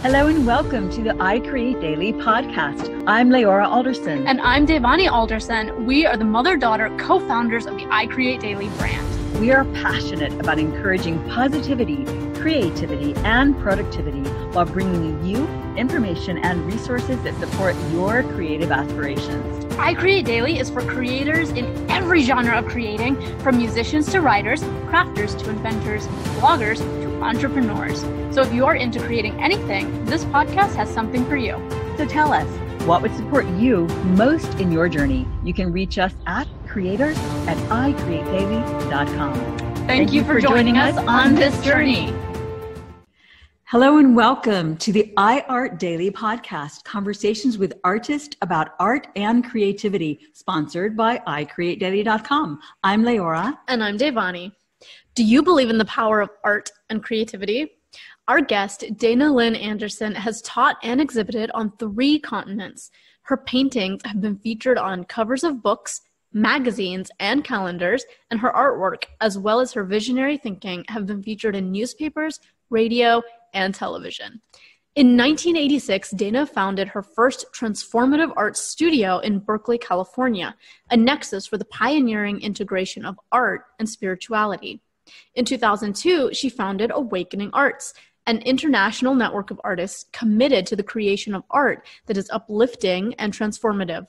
Hello and welcome to the I Create Daily podcast. I'm Leora Alderson. And I'm Devani Alderson. We are the mother-daughter co-founders of the I Create Daily brand. We are passionate about encouraging positivity, creativity, and productivity while bringing you information and resources that support your creative aspirations. I Create Daily is for creators in every genre of creating, from musicians to writers, crafters to inventors, bloggers to entrepreneurs. So if you're into creating anything, this podcast has something for you. So tell us, what would support you most in your journey? You can reach us at creators@icreatedaily.com. Thank you for joining us on this journey. Hello and welcome to the iArt Daily podcast, conversations with artists about art and creativity, sponsored by icreatedaily.com. I'm Leora. And I'm Devani. Do you believe in the power of art and creativity? Our guest, Lynne Andersen, has taught and exhibited on 3 continents. Her paintings have been featured on covers of books, magazines, and calendars, and her artwork, as well as her visionary thinking, have been featured in newspapers, radio, and television. In 1986, Dana founded her first Transformative Arts Studio in Berkeley, California, a nexus for the pioneering integration of art and spirituality. In 2002, she founded Awakening Arts, an international network of artists committed to the creation of art that is uplifting and transformative.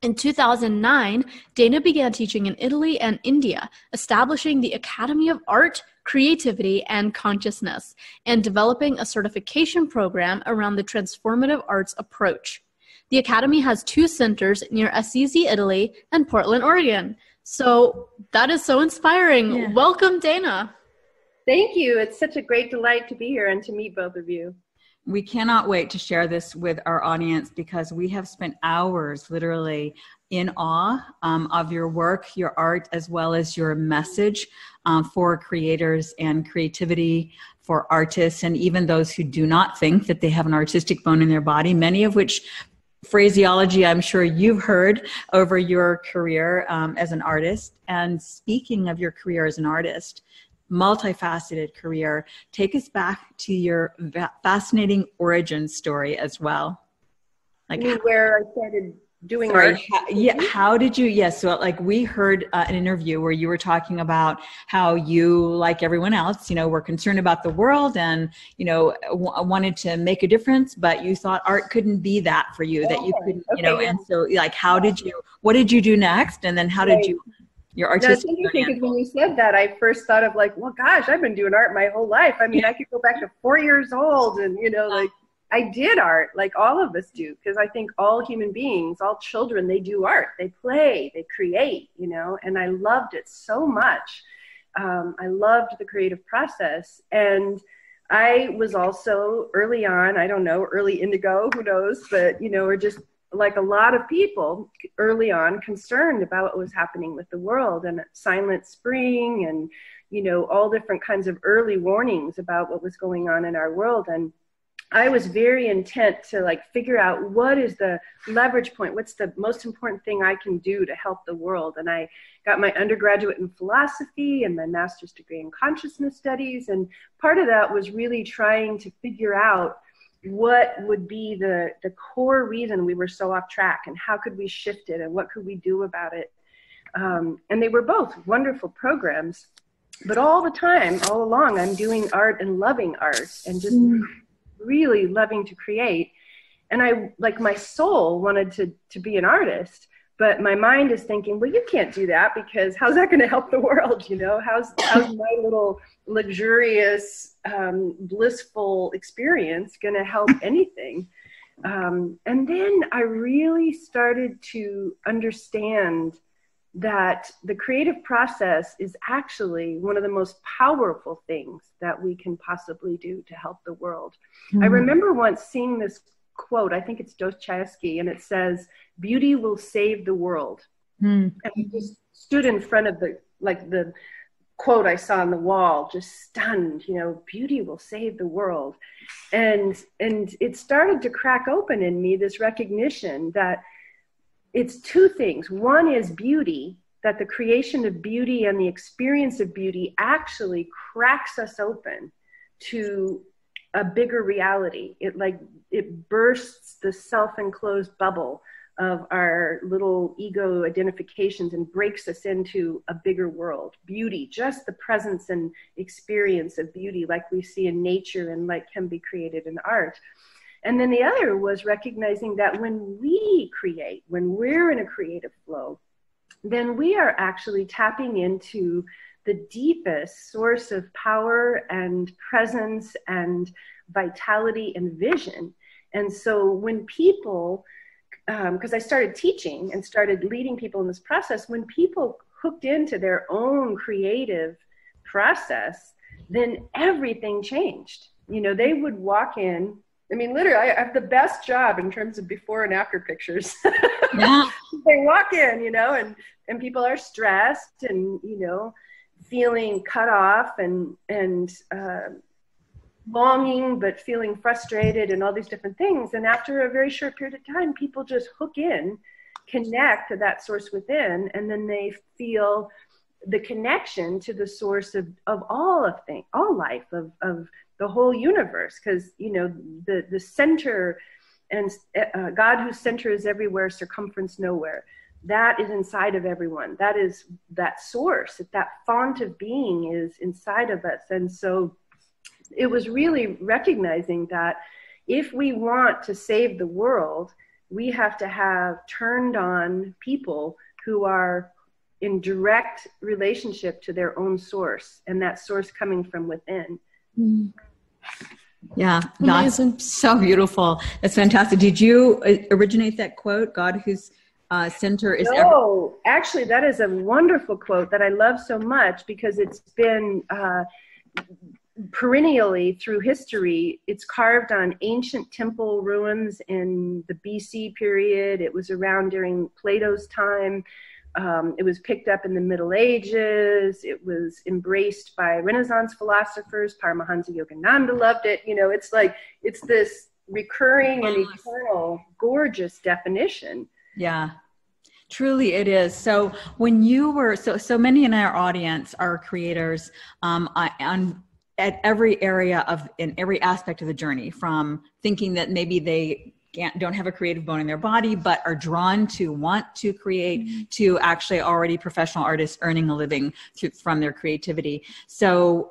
In 2009, Dana began teaching in Italy and India, establishing the Academy of Art, Creativity, and Consciousness, and developing a certification program around the transformative arts approach. The Academy has 2 centers near Assisi, Italy, and Portland, Oregon. So that is so inspiring. Yeah. Welcome, Dana. Thank you. It's such a great delight to be here and to meet both of you. We cannot wait to share this with our audience because we have spent hours literally in awe of your work, your art, as well as your message for creators and creativity, for artists, and even those who do not think that they have an artistic bone in their body, many of which phraseology I'm sure you've heard over your career as an artist. And speaking of your career as an artist, multifaceted career, take us back to your fascinating origin story as well. Like where I started doing art. How did you, so like we heard an interview where you were talking about how you, like everyone else, were concerned about the world and, wanted to make a difference, but you thought art couldn't be that for you, that you couldn't, and so like, what did you do next? And then how did you, your artistic journey? Because when you said that, I first thought of like, well, gosh, I've been doing art my whole life. I mean, I could go back to 4 years old and, like I did art like all of us do. Because I think all human beings, all children, they do art, they play, they create, and I loved it so much. I loved the creative process. And I was also early on, I don't know, early indigo, who knows, but, or just like a lot of people early on concerned about what was happening with the world and silent spring and, all different kinds of early warnings about what was going on in our world. And I was very intent to like figure out what is the leverage point? What's the most important thing I can do to help the world? And I got my undergraduate in philosophy and my master's degree in consciousness studies. And part of that was really trying to figure out what would be the core reason we were so off track and how could we shift it and what could we do about it? And they were both wonderful programs, but all the time, all along, I'm doing art and loving art and just really loving to create. And I, like my soul wanted to be an artist, but my mind is thinking, well, you can't do that because how's that going to help the world? How's my little luxurious, blissful experience going to help anything? And then I really started to understand that the creative process is actually one of the most powerful things that we can possibly do to help the world. Mm-hmm. I remember once seeing this quote, I think it's Dostoevsky, and it says, "Beauty will save the world." And I just stood in front of the quote I saw on the wall, just stunned, beauty will save the world. And it started to crack open in me this recognition that it's 2 things. One is beauty, that the creation of beauty and the experience of beauty actually cracks us open to a bigger reality. It bursts the self-enclosed bubble of our little ego identifications and breaks us into a bigger world. Beauty, just the presence and experience of beauty like we see in nature and like can be created in art. And then the other was recognizing that when we create, when we're in a creative flow, then we are actually tapping into the deepest source of power and presence and vitality and vision. And so when people, because I started teaching and started leading people in this process, when people hooked into their own creative process, then everything changed. You know, they would walk in. I mean, literally, I have the best job in terms of before and after pictures. Yeah. They walk in, you know, and people are stressed and, you know, feeling cut off and longing, but feeling frustrated and all these different things. And after a very short period of time, people just hook in, connect to that source within, and then they feel the connection to the source of all of things, all life, of the whole universe. Because, you know, the center and God whose center is everywhere, circumference nowhere. That is inside of everyone. That is that source, that font of being is inside of us. And so it was really recognizing that if we want to save the world, we have to have turned on people who are in direct relationship to their own source, and that source coming from within. Yeah, that's so beautiful. That's fantastic. Did you originate that quote, God whose center is No, actually, that is a wonderful quote that I love so much because it's been perennially through history. It's carved on ancient temple ruins in the BC period. It was around during Plato's time. It was picked up in the Middle Ages. It was embraced by Renaissance philosophers. Paramahansa Yogananda loved it. You know, it's like, it's this recurring and eternal, gorgeous definition. Yeah, truly it is. So when you were, so many in our audience are creators at every area in every aspect of the journey, from thinking that maybe they don't have a creative bone in their body, but are drawn to want to create, to actually already professional artists earning a living from their creativity. So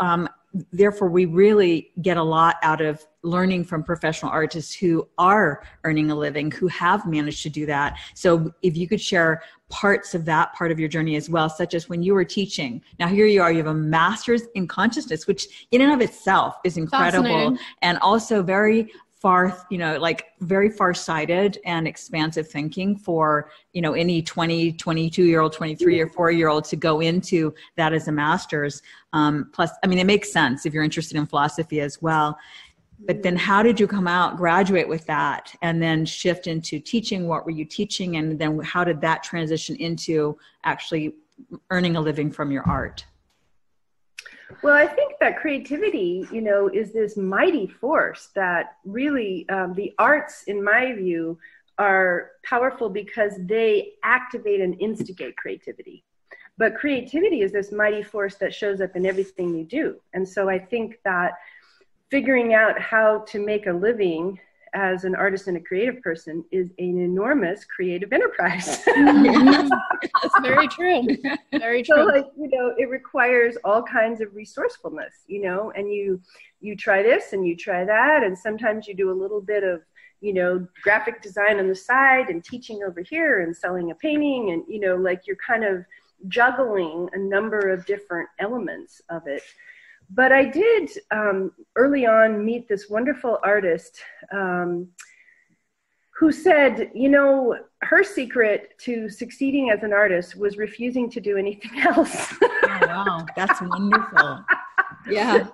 therefore, we really get a lot out of learning from professional artists who are earning a living, who have managed to do that. So if you could share parts of that part of your journey as well, such as when you were teaching. Now here you are, you have a master's in consciousness, which in and of itself is incredible, and also very very far-sighted and expansive thinking for, you know, any 20, 22-year-old, 23 or 4-year-old to go into that as a master's. Plus, I mean, it makes sense if you're interested in philosophy as well. But then how did you graduate with that and then shift into teaching? What were you teaching? And then how did that transition into actually earning a living from your art? Well, I think that creativity, you know, is this mighty force that really the arts, in my view, are powerful because they activate and instigate creativity. But creativity is this mighty force that shows up in everything you do. And so I think that figuring out how to make a living as an artist and a creative person is an enormous creative enterprise. That's very true. Very true. So, like, you know, it requires all kinds of resourcefulness, you know, and you try this and you try that. And sometimes you do a little bit of, you know, graphic design on the side and teaching over here and selling a painting. And, you know, like you're kind of juggling a number of different elements of it. But I did early on meet this wonderful artist who said, you know, her secret to succeeding as an artist was refusing to do anything else. Oh, wow, that's wonderful. Yeah.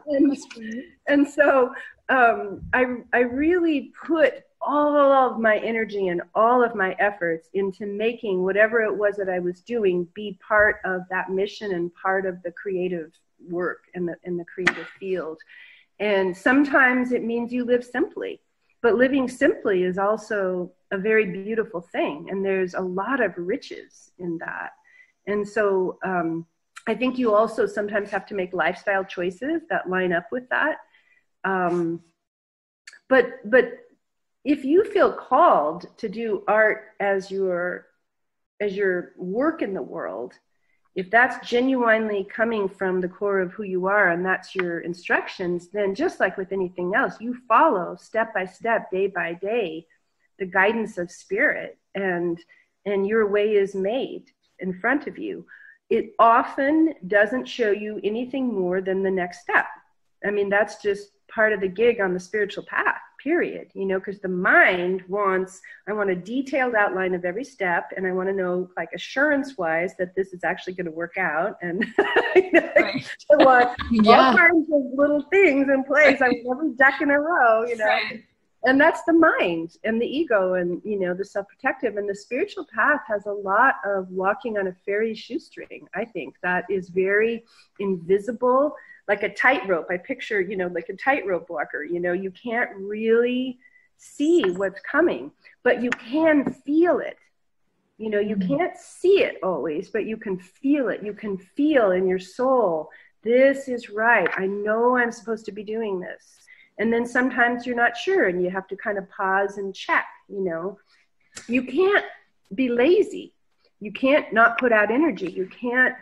And so I really put all of my energy and all of my efforts into making whatever it was that I was doing be part of that mission and part of the creative work in the creative field. And sometimes it means you live simply, but living simply is also a very beautiful thing. And there's a lot of riches in that. And so I think you also sometimes have to make lifestyle choices that line up with that. but if you feel called to do art as your work in the world, if that's genuinely coming from the core of who you are and that's your instructions, then just like with anything else, you follow step by step, day by day, the guidance of spirit, and your way is made in front of you. It often doesn't show you anything more than the next step. I mean, that's just part of the gig on the spiritual path, period. You know, because the mind I want a detailed outline of every step, and I want to know, like, assurance-wise that this is actually going to work out. And I want all kinds of little things in place. I want every duck in a row, you know. Right. And that's the mind and the ego and, you know, the self-protective. And the spiritual path has a lot of walking on a fairy shoestring, I think, that is very invisible, like a tightrope. I picture, you know, like a tightrope walker. You know, you can't really see what's coming, but you can feel it. You know, you can't see it always, but you can feel it. You can feel in your soul, this is right. I know I'm supposed to be doing this. And then sometimes you're not sure and you have to kind of pause and check, you know. You can't be lazy. You can't not put out energy. You can't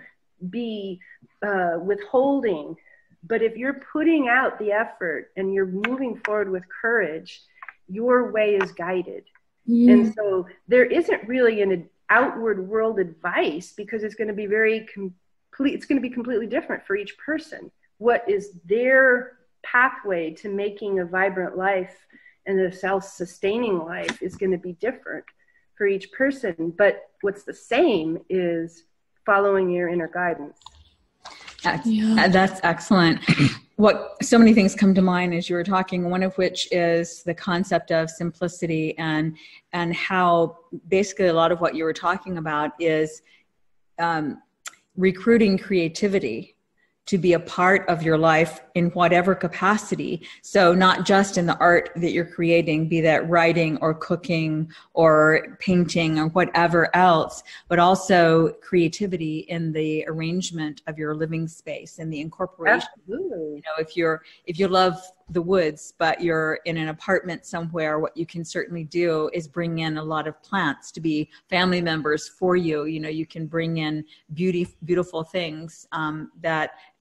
be withholding. But if you're putting out the effort and you're moving forward with courage, your way is guided. And so there isn't really an outward world advice, because it's going to be it's going to be completely different for each person. What is their pathway to making a vibrant life and a self-sustaining life is going to be different for each person. But what's the same is following your inner guidance. That's excellent. So many things come to mind as you were talking, one of which is the concept of simplicity, and how basically a lot of what you were talking about is recruiting creativity to be a part of your life in whatever capacity. So not just in the art that you're creating, be that writing or cooking or painting or whatever else, but also creativity in the arrangement of your living space and the incorporation. Absolutely. You know, if you love the woods, but you're in an apartment somewhere, what you can certainly do is bring in a lot of plants to be family members for you. You know, you can bring in beautiful things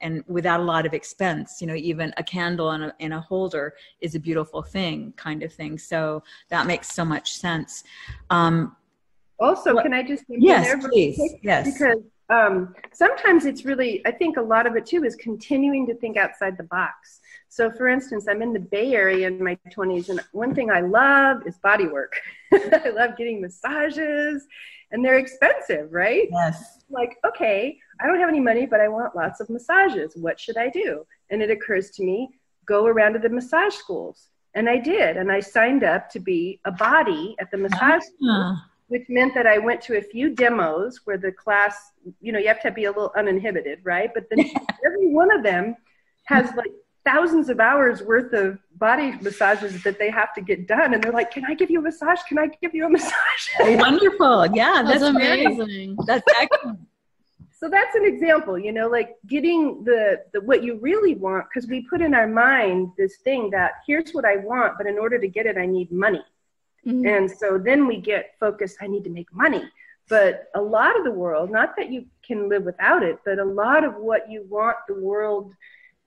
and without a lot of expense. You know, even a candle in a holder is a beautiful thing, kind of thing. So that makes so much sense. Also, can I just jump in there? Please. Yes. Because sometimes it's really, I think a lot of it too is continuing to think outside the box. So for instance, I'm in the Bay Area in my 20s, and one thing I love is body work. I love getting massages, and they're expensive, right? Yes. Like, okay, I don't have any money, but I want lots of massages. What should I do? And it occurs to me, go around to the massage schools. And I did, and I signed up to be a body at the massage school, which meant that I went to a few demos where the class, you know, you have to be a little uninhibited, right? But then every one of them has like thousands of hours worth of body massages that they have to get done. And they're like, can I give you a massage? Can I give you a massage? Wonderful. Yeah, that's amazing. That's excellent. So that's an example, you know, like getting the what you really want, because we put in our mind this thing that here's what I want, but in order to get it, I need money. Mm-hmm. And so then we get focused, I need to make money. But a lot of the world, not that you can live without it, but a lot of what you want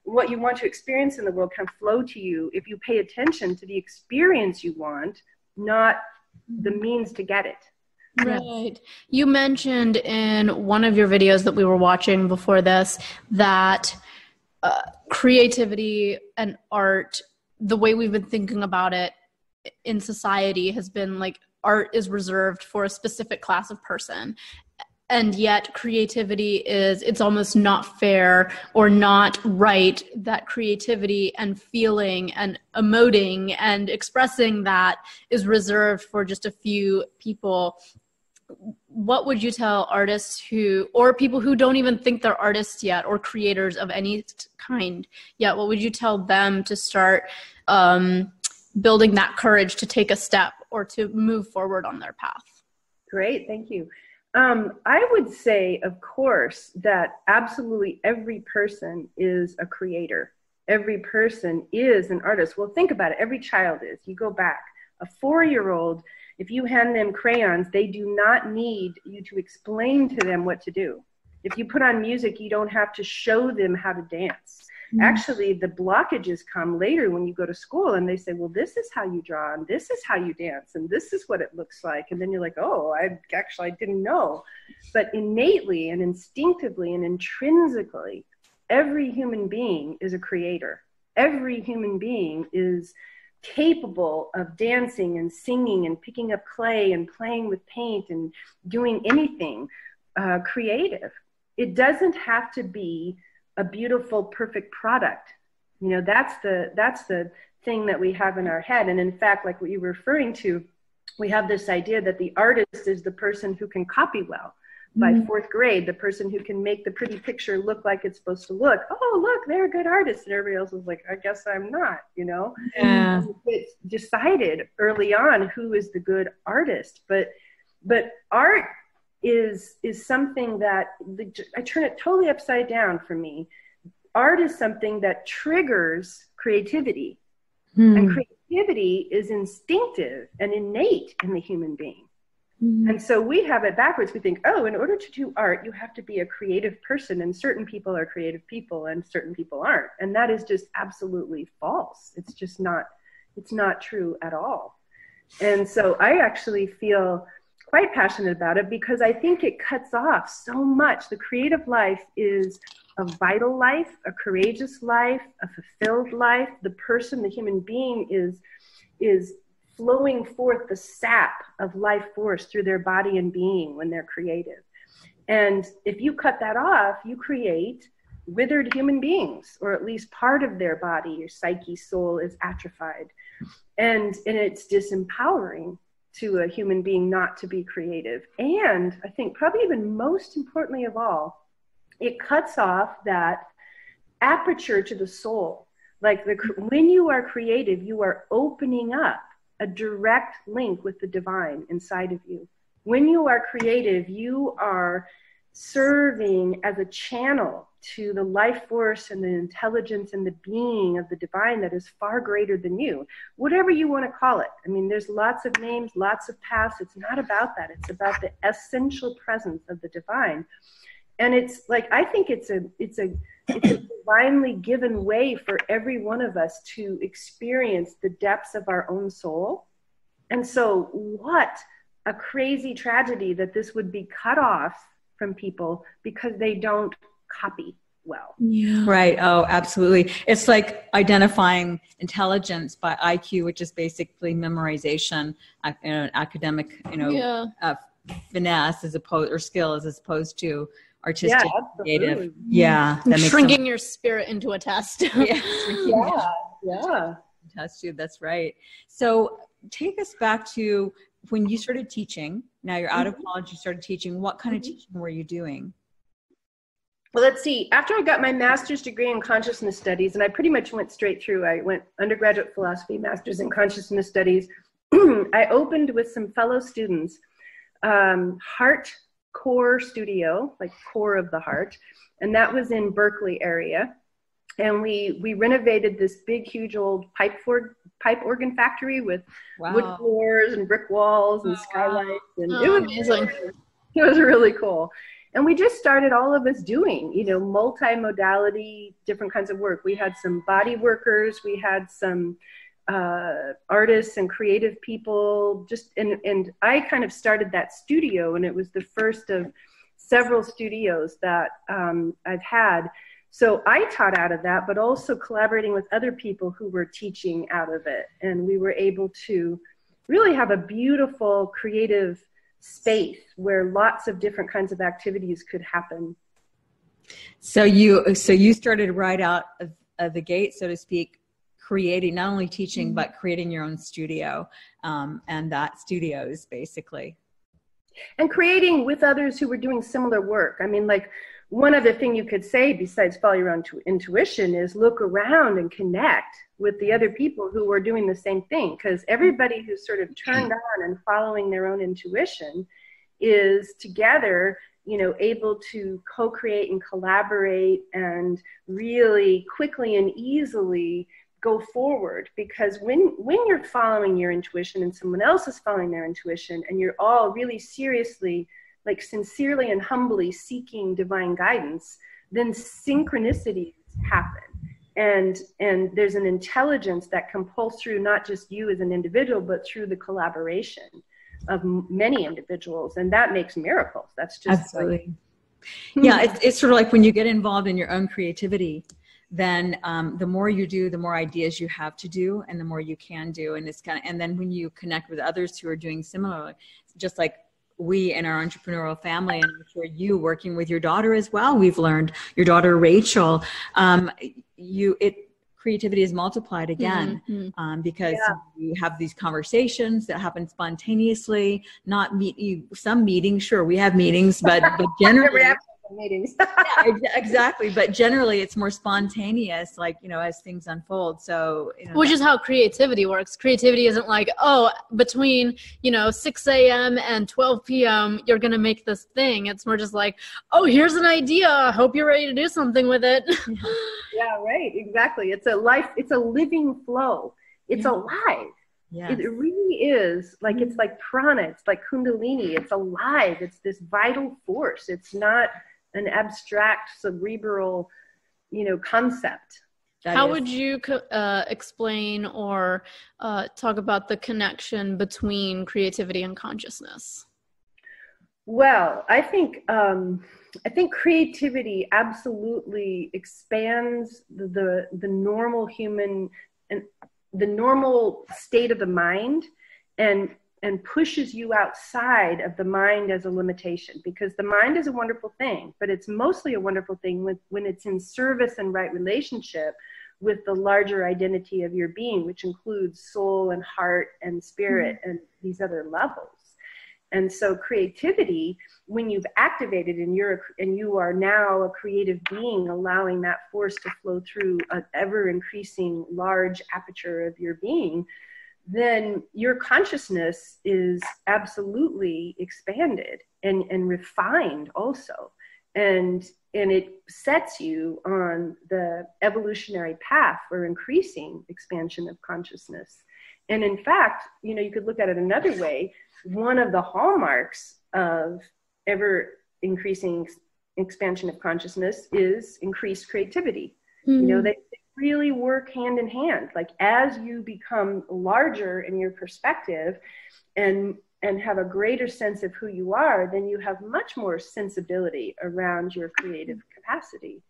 what you want to experience in the world can flow to you if you pay attention to the experience you want, not the means to get it. Right. You mentioned in one of your videos that we were watching before this that creativity and art, the way we've been thinking about it in society has been like art is reserved for a specific class of person. And yet creativity it's almost not fair or not right that creativity and feeling and emoting and expressing that is reserved for just a few people. What would you tell artists or people who don't even think they're artists yet, or creators of any kind yet? What would you tell them to start building that courage to take a step or to move forward on their path? Great, thank you. I would say, of course, that absolutely every person is a creator. every person is an artist. Well, think about it. Every child is. You go back. A 4-year-old, if you hand them crayons, they do not need you to explain to them what to do. If you put on music, you don't have to show them how to dance. Actually, the blockages come later when you go to school and they say, well, this is how you draw and this is how you dance and this is what it looks like. And then you're like, oh, I didn't know. But innately and instinctively and intrinsically, every human being is a creator. Every human being is capable of dancing and singing and picking up clay and playing with paint and doing anything creative. It doesn't have to be a beautiful, perfect product. You know, that's the thing that we have in our head. And in fact, like what you were referring to, we have this idea that the artist is the person who can copy well. By 4th grade, the person who can make the pretty picture look like it's supposed to look. Oh, look, they're a good artist. And everybody else was like, I guess I'm not, you know? Yeah. It's decided early on who is the good artist. But art is something that, I turn it totally upside down for me. Art is something that triggers creativity. And creativity is instinctive and innate in the human being. And so we have it backwards. We think, oh, in order to do art, you have to be a creative person, and certain people are creative people and certain people aren't. And that is just absolutely false. It's just not, it's not true at all. And so I actually feel quite passionate about it because I think it cuts off so much. The creative life is a vital life, a courageous life, a fulfilled life. The person, the human being is flowing forth the sap of life force through their body and being when they're creative. And if you cut that off, you create withered human beings, or at least part of their body, your psyche, soul is atrophied. And it's disempowering to a human being not to be creative. And I think probably even most importantly of all, it cuts off that aperture to the soul. Like when you are creative, you are opening up a direct link with the divine inside of you. When you are creative, you are serving as a channel to the life force and the intelligence and the being of the divine that is far greater than you, whatever you want to call it. I mean, there's lots of names, lots of paths. It's not about that. It's about the essential presence of the divine. And it's like, I think it's a divinely given way for every one of us to experience the depths of our own soul. And so what a crazy tragedy that this would be cut off from people because they don't copy well. Yeah. Right. Oh, absolutely. It's like identifying intelligence by IQ, which is basically memorization, academic, finesse as opposed, or skill as opposed to artistic, creative. Yeah. Shrinking your spirit into a test. Yeah. Test tube. That's right. So take us back to when you started teaching. Now you're out of college, you started teaching. What kind of teaching were you doing? Well, let's see. After I got my master's degree in consciousness studies, and I pretty much went straight through, I went undergraduate philosophy, master's in consciousness studies. I opened with some fellow students, Heart Core Studio, like core of the heart. And that was in Berkeley area. And we renovated this big, huge old pipe organ factory with wood floors and brick walls and skylights. And it was amazing. It was really cool. And we just started, all of us doing, multi-modality, different kinds of work. We had some body workers, we had some artists and creative people, and I kind of started that studio, and it was the first of several studios that I've had. So I taught out of that, but also collaborating with other people who were teaching out of it. And we were able to really have a beautiful creative space where lots of different kinds of activities could happen. So you started right out of the gate, so to speak, creating, not only teaching, but creating your own studio, and that studios basically. And creating with others who were doing similar work. I mean, like, one other thing you could say besides follow your own intuition is look around and connect with the other people who were doing the same thing, because everybody who's sort of turned on and following their own intuition is together able to co-create and collaborate and really quickly and easily go forward. Because when you're following your intuition and someone else is following their intuition, and you're all really seriously, like sincerely and humbly seeking divine guidance, then synchronicities happen. And there's an intelligence that can pulse through not just you as an individual, but through the collaboration of many individuals. And that makes miracles. That's just absolutely. Yeah, it's sort of like when you get involved in your own creativity, then the more you do, the more ideas you have to do, and the more you can do. And and then when you connect with others who are doing similar, just like we in our entrepreneurial family, and I'm sure you working with your daughter as well, we've learned, your daughter Rachel, creativity is multiplied again, because you have these conversations that happen spontaneously, some meetings, sure, we have meetings, but generally meetings. Yeah, exactly. But generally it's more spontaneous, like, as things unfold. So, which is how creativity works. Creativity isn't like, between, 6 a.m. and 12 p.m. you're going to make this thing. It's more just like, here's an idea. I hope you're ready to do something with it. Yeah, right. Exactly. It's a living flow. It's alive. Yes. It really is like, it's like prana, it's like kundalini, it's alive. It's this vital force. It's not an abstract cerebral, concept. How would you explain or talk about the connection between creativity and consciousness? Well, I think creativity absolutely expands the normal human and the normal state of the mind, and pushes you outside of the mind as a limitation, because the mind is a wonderful thing, but it's mostly a wonderful thing when it's in service and right relationship with the larger identity of your being, which includes soul and heart and spirit and these other levels. And so creativity, when you've activated and you are now a creative being, allowing that force to flow through an ever increasing large aperture of your being, then your consciousness is absolutely expanded and refined also. And it sets you on the evolutionary path for increasing expansion of consciousness. And in fact, you could look at it another way. One of the hallmarks of ever increasing expansion of consciousness is increased creativity. They really work hand in hand. Like, as you become larger in your perspective and have a greater sense of who you are, then you have much more sensibility around your creative capacity.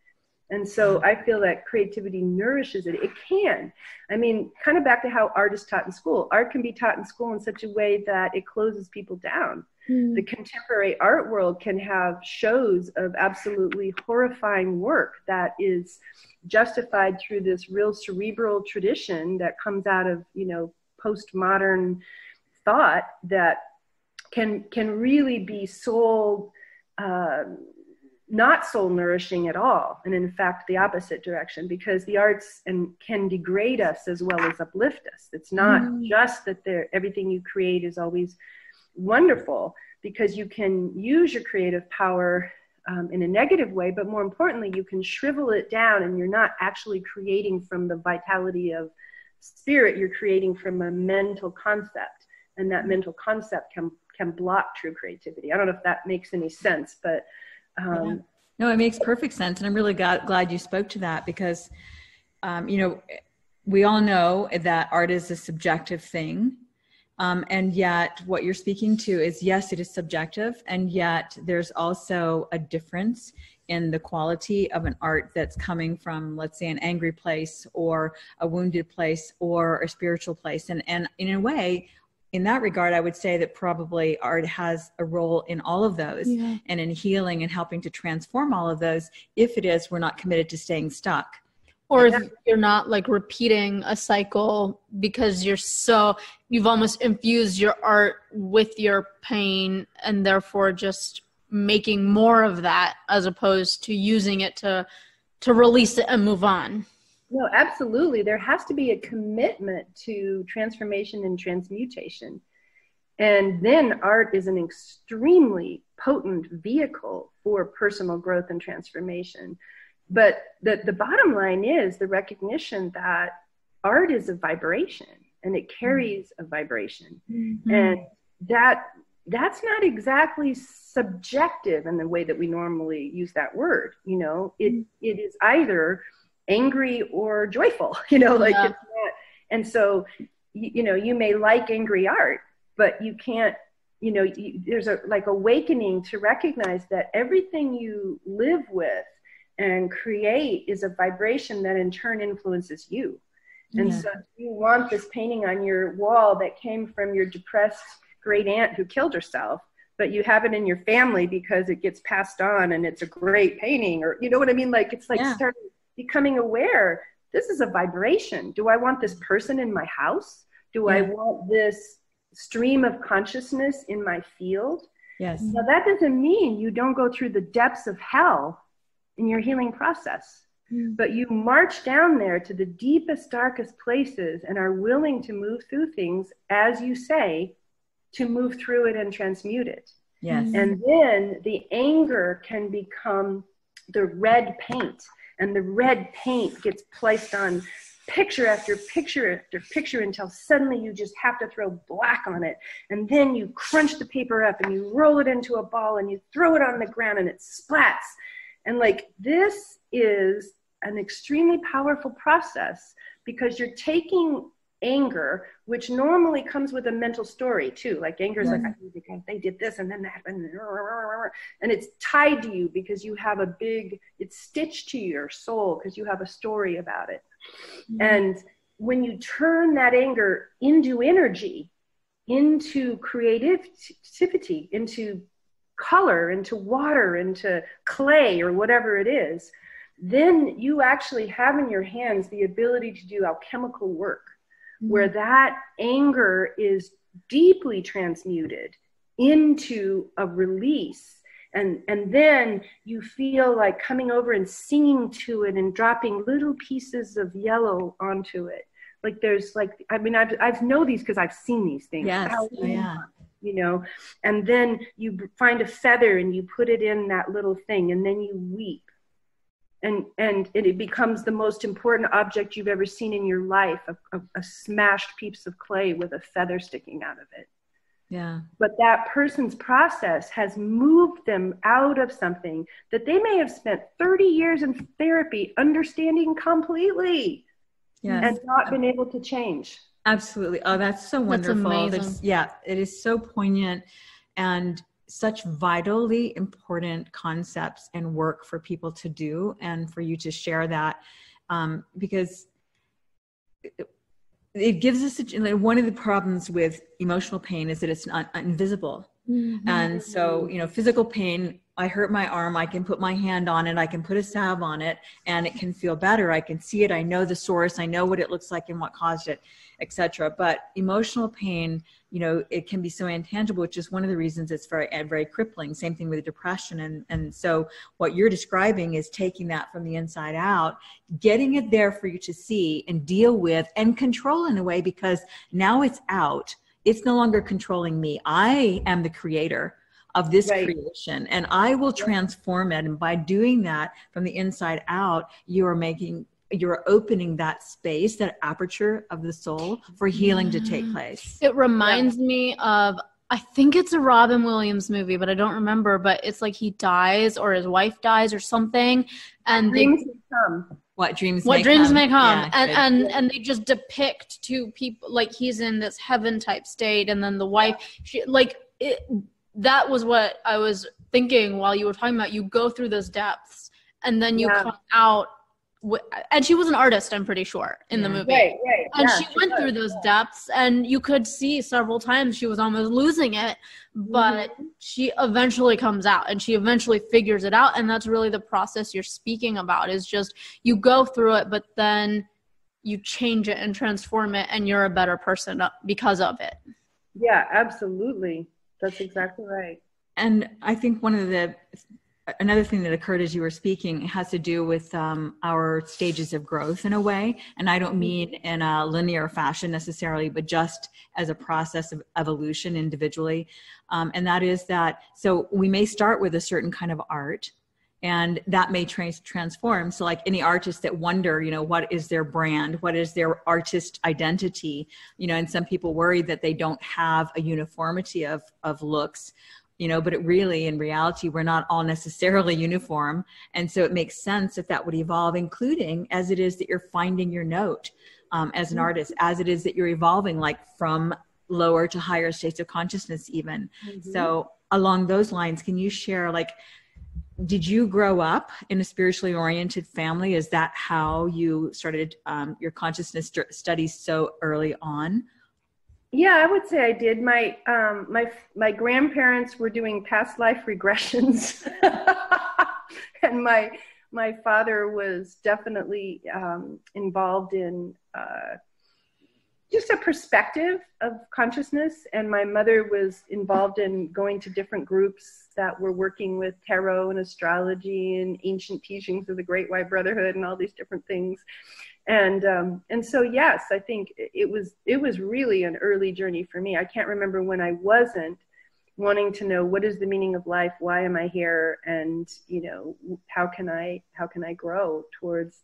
And so I feel that creativity nourishes it. It can. I mean, kind of back to how art is taught in school. Art can be taught in school in such a way that it closes people down. The contemporary art world can have shows of absolutely horrifying work that is justified through this real cerebral tradition that comes out of, postmodern thought that can really be not soul nourishing at all, and in fact the opposite direction, because the arts can degrade us as well as uplift us. It's not just that everything you create is always wonderful, because you can use your creative power in a negative way, but more importantly, you can shrivel it down, and you're not actually creating from the vitality of spirit. You're creating from a mental concept, and that mental concept can block true creativity. I don't know if that makes any sense, but no, it makes perfect sense. And I'm really glad you spoke to that, because, we all know that art is a subjective thing. And yet what you're speaking to is, yes, it is subjective. And yet there's also a difference in the quality of an art that's coming from, let's say, an angry place or a wounded place or a spiritual place. And in a way, in that regard, I would say that probably art has a role in all of those, and in healing and helping to transform all of those, if it is we're not committed to staying stuck. Or if you're not like repeating a cycle because you've almost infused your art with your pain, and therefore just making more of that as opposed to using it to release it and move on. No, absolutely. There has to be a commitment to transformation and transmutation. And then art is an extremely potent vehicle for personal growth and transformation. But the bottom line is the recognition that art is a vibration, and it carries a vibration. Mm-hmm. And that's not exactly subjective in the way that we normally use that word. You know, it is either angry or joyful, you know, like it's not. And so, you know, you may like angry art, but you can't, you know, there's a like awakening to recognize that everything you live with and create is a vibration that in turn influences you. And so you want this painting on your wall that came from your depressed great aunt who killed herself, but you have it in your family because it gets passed on and it's a great painting, or you know what I mean? Like it's like starting becoming aware, this is a vibration. Do I want this person in my house? Do I want this stream of consciousness in my field? Yes. Now that doesn't mean you don't go through the depths of hell in your healing process, but you march down there to the deepest, darkest places and are willing to move through things, as you say, to move through it and transmute it. Yes. And then the anger can become the red paint, and the red paint gets placed on picture after picture after picture until suddenly you just have to throw black on it. And then you crunch the paper up and you roll it into a ball and you throw it on the ground and it splats. And like, this is an extremely powerful process because you're taking anger, which normally comes with a mental story too. Like anger is like, I think they did this and then that, and it's tied to you because you have it's stitched to your soul because you have a story about it. And when you turn that anger into energy, into creativity, into color, into water, into clay, or whatever it is, then you actually have in your hands the ability to do alchemical work, where that anger is deeply transmuted into a release. And then you feel like coming over and singing to it and dropping little pieces of yellow onto it. Like there's like, I mean, I've know these because I've seen these things. Yes. You know, and then you find a feather and you put it in that little thing and then you weep. And it becomes the most important object you've ever seen in your life, a smashed piece of clay with a feather sticking out of it. Yeah. But that person's process has moved them out of something that they may have spent 30 years in therapy understanding completely and not been able to change. Absolutely. Oh, that's so wonderful. That's amazing. It is so poignant and such vitally important concepts and work for people to do, and for you to share that, because it gives us one of the problems with emotional pain is that it's invisible. Mm-hmm. And so, you know, physical pain, I hurt my arm, I can put my hand on it, I can put a salve on it, and it can feel better. I can see it, I know the source, I know what it looks like and what caused it, etc. But emotional pain, you know, it can be so intangible, which is one of the reasons it's very, very crippling. Same thing with depression. And so what you're describing is taking that from the inside out, getting it there for you to see and deal with and control in a way, because now it's out. It's no longer controlling me. I am the creator of this creation, and I will transform it. And by doing that from the inside out, you're opening that space, that aperture of the soul for healing to take place. It reminds me of, I think it's a Robin Williams movie, but I don't remember, but it's like he dies or his wife dies or something. And dreams may come. What dreams may come. Yeah, and they just depict two people, like he's in this heaven type state. And then the wife, that was what I was thinking while you were talking about, you go through those depths and then you come out. And she was an artist, I'm pretty sure, in the movie. Right. And she went through those depths, and you could see several times she was almost losing it, but she eventually comes out, and she eventually figures it out. And that's really the process you're speaking about, is just you go through it, but then you change it and transform it, and you're a better person because of it. Yeah, absolutely. That's exactly right. And I think one of the another thing that occurred as you were speaking has to do with our stages of growth in a way. And I don't mean in a linear fashion necessarily, but just as a process of evolution individually. And that is that, so we may start with a certain kind of art, and that may transform. So like any artist that wonder, what is their brand? What is their artist identity? And some people worry that they don't have a uniformity of looks, but it really, in reality, we're not all necessarily uniform. And so it makes sense that would evolve, including as it is that you're finding your note as an artist, as it is that you're evolving, like from lower to higher states of consciousness even. Mm-hmm. So along those lines, can you share, did you grow up in a spiritually oriented family? Is that how you started your consciousness studies so early on? Yeah, I would say I did. My grandparents were doing past life regressions, and my father was definitely involved in just a perspective of consciousness, and my mother was involved in going to different groups that were working with tarot and astrology and ancient teachings of the Great White Brotherhood and all these different things. And so, yes, I think it was really an early journey for me. I can't remember when I wasn't wanting to know, what is the meaning of life? Why am I here? And, how can I grow towards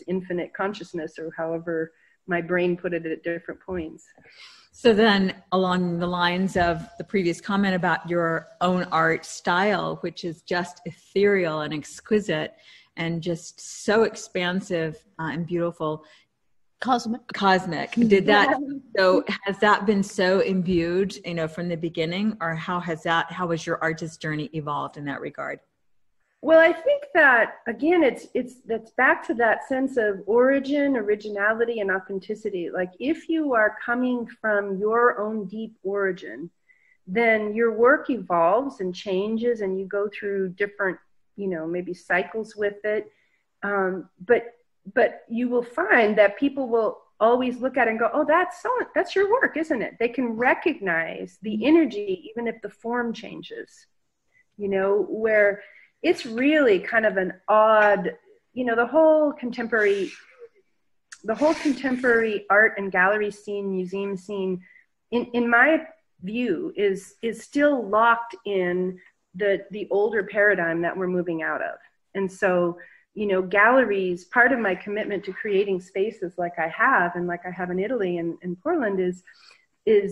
infinite consciousness, or however my brain put it at different points. So then, along the lines of the previous comment about your own art style, which is just ethereal and exquisite and just so expansive and beautiful. Cosmic. Did that, so has that been so imbued, from the beginning, or how has your artist journey evolved in that regard? Well, I think that, again, that's back to that sense of origin, originality, and authenticity. Like, if you are coming from your own deep origin, then your work evolves and changes, and you go through different, maybe cycles with it. But you will find that people will always look at it and go, oh, that's your work, isn't it? They can recognize the energy, even if the form changes, where it's really kind of an odd, the whole contemporary art and gallery scene, museum scene, in my view, is still locked in the older paradigm that we're moving out of. And so, galleries, part of my commitment to creating spaces like I have, and like I have in Italy and in Portland, is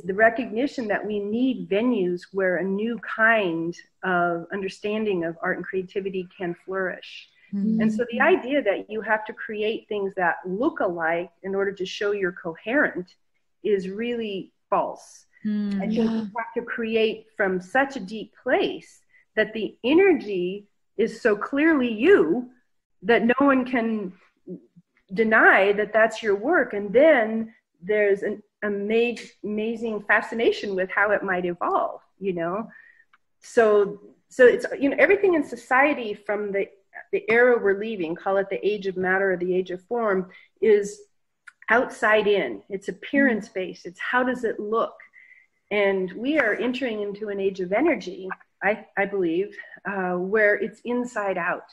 the recognition that we need venues where a new kind of understanding of art and creativity can flourish. Mm-hmm. And so the idea that you have to create things that look alike in order to show you're coherent is really false. Mm-hmm. I think you have to create from such a deep place that the energy is so clearly you that no one can deny that that's your work. And then there's an amazing fascination with how it might evolve, So it's, everything in society from the era we're leaving, call it the age of matter or the age of form, is outside in. It's appearance based. It's how does it look? And we are entering into an age of energy, I believe, where it's inside out.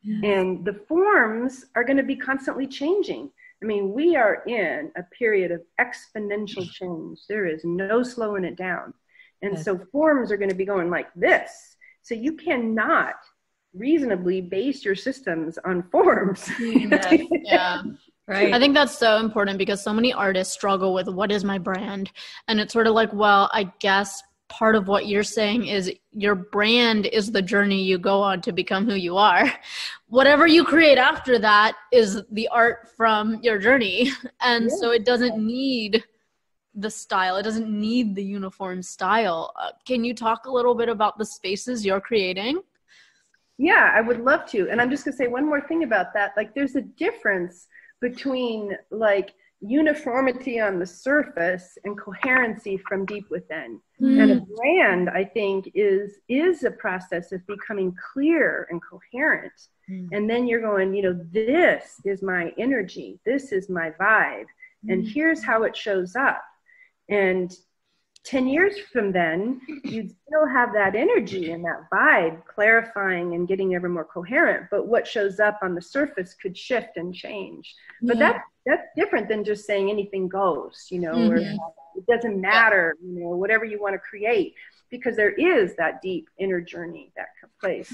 Yes. And the forms are going to be constantly changing. I mean, we are in a period of exponential change. There is no slowing it down. And so forms are going to be going like this. So you cannot reasonably base your systems on forms. Yes. Yeah. Right. I think that's so important, because so many artists struggle with, what is my brand? And it's sort of like, well, I guess part of what you're saying is your brand is the journey you go on to become who you are. Whatever you create after that is the art from your journey. And so it doesn't need the style. It doesn't need the uniform style. Can you talk a little bit about the spaces you're creating? Yeah, I would love to. And I'm just going to say one more thing about that. Like, there's a difference between uniformity on the surface and coherency from deep within. And a brand, I think, is a process of becoming clear and coherent. And then you're going, this is my energy, this is my vibe, and here's how it shows up. And 10 years from then, you'd still have that energy and that vibe clarifying and getting ever more coherent. But what shows up on the surface could shift and change. But that's different than just saying anything goes, you know, or it doesn't matter, you know, whatever you want to create, because there is that deep inner journey that took place.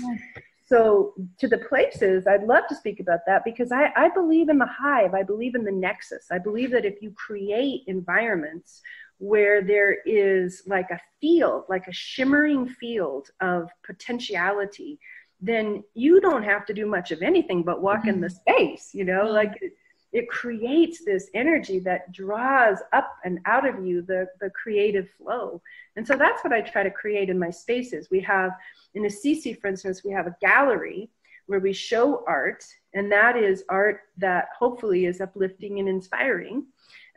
So to the places, I'd love to speak about that, because I believe in the hive. I believe in the nexus. I believe that if you create environments where there is like a field, like a shimmering field of potentiality, then you don't have to do much of anything but walk in the space, you know, like it creates this energy that draws up and out of you the creative flow. And so that's what I try to create in my spaces. We have, in Assisi, for instance, we have a gallery where we show art, and that is art that hopefully is uplifting and inspiring.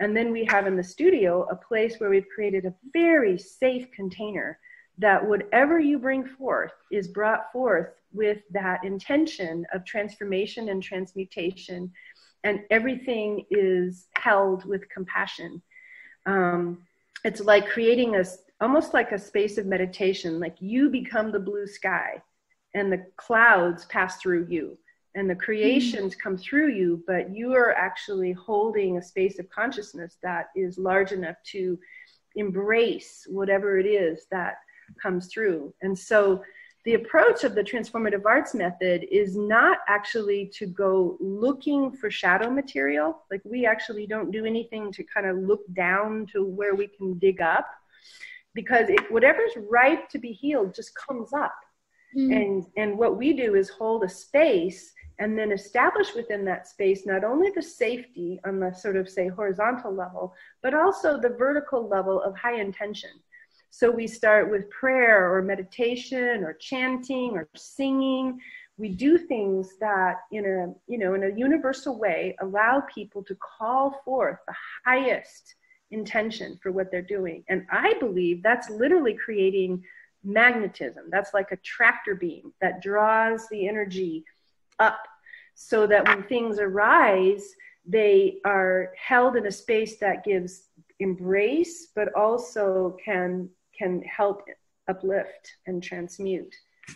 And then we have in the studio a place where we've created a very safe container that whatever you bring forth is brought forth with that intention of transformation and transmutation, and everything is held with compassion. It's like creating almost like a space of meditation, like you become the blue sky and the clouds pass through you. And the creations come through you, but you are actually holding a space of consciousness that is large enough to embrace whatever it is that comes through. And so the approach of the transformative arts method is not actually to go looking for shadow material. Like, we actually don't do anything to kind of look down to where we can dig up, because whatever's ripe to be healed just comes up. And what we do is hold a space and then establish within that space not only the safety on the sort of, say, horizontal level, but also the vertical level of high intention. So we start with prayer or meditation or chanting or singing. We do things that in a universal way allow people to call forth the highest intention for what they're doing. And I believe that's literally creating magnetism. That's like a tractor beam that draws the energy up, so that when things arise, they are held in a space that gives embrace, but also can help uplift and transmute.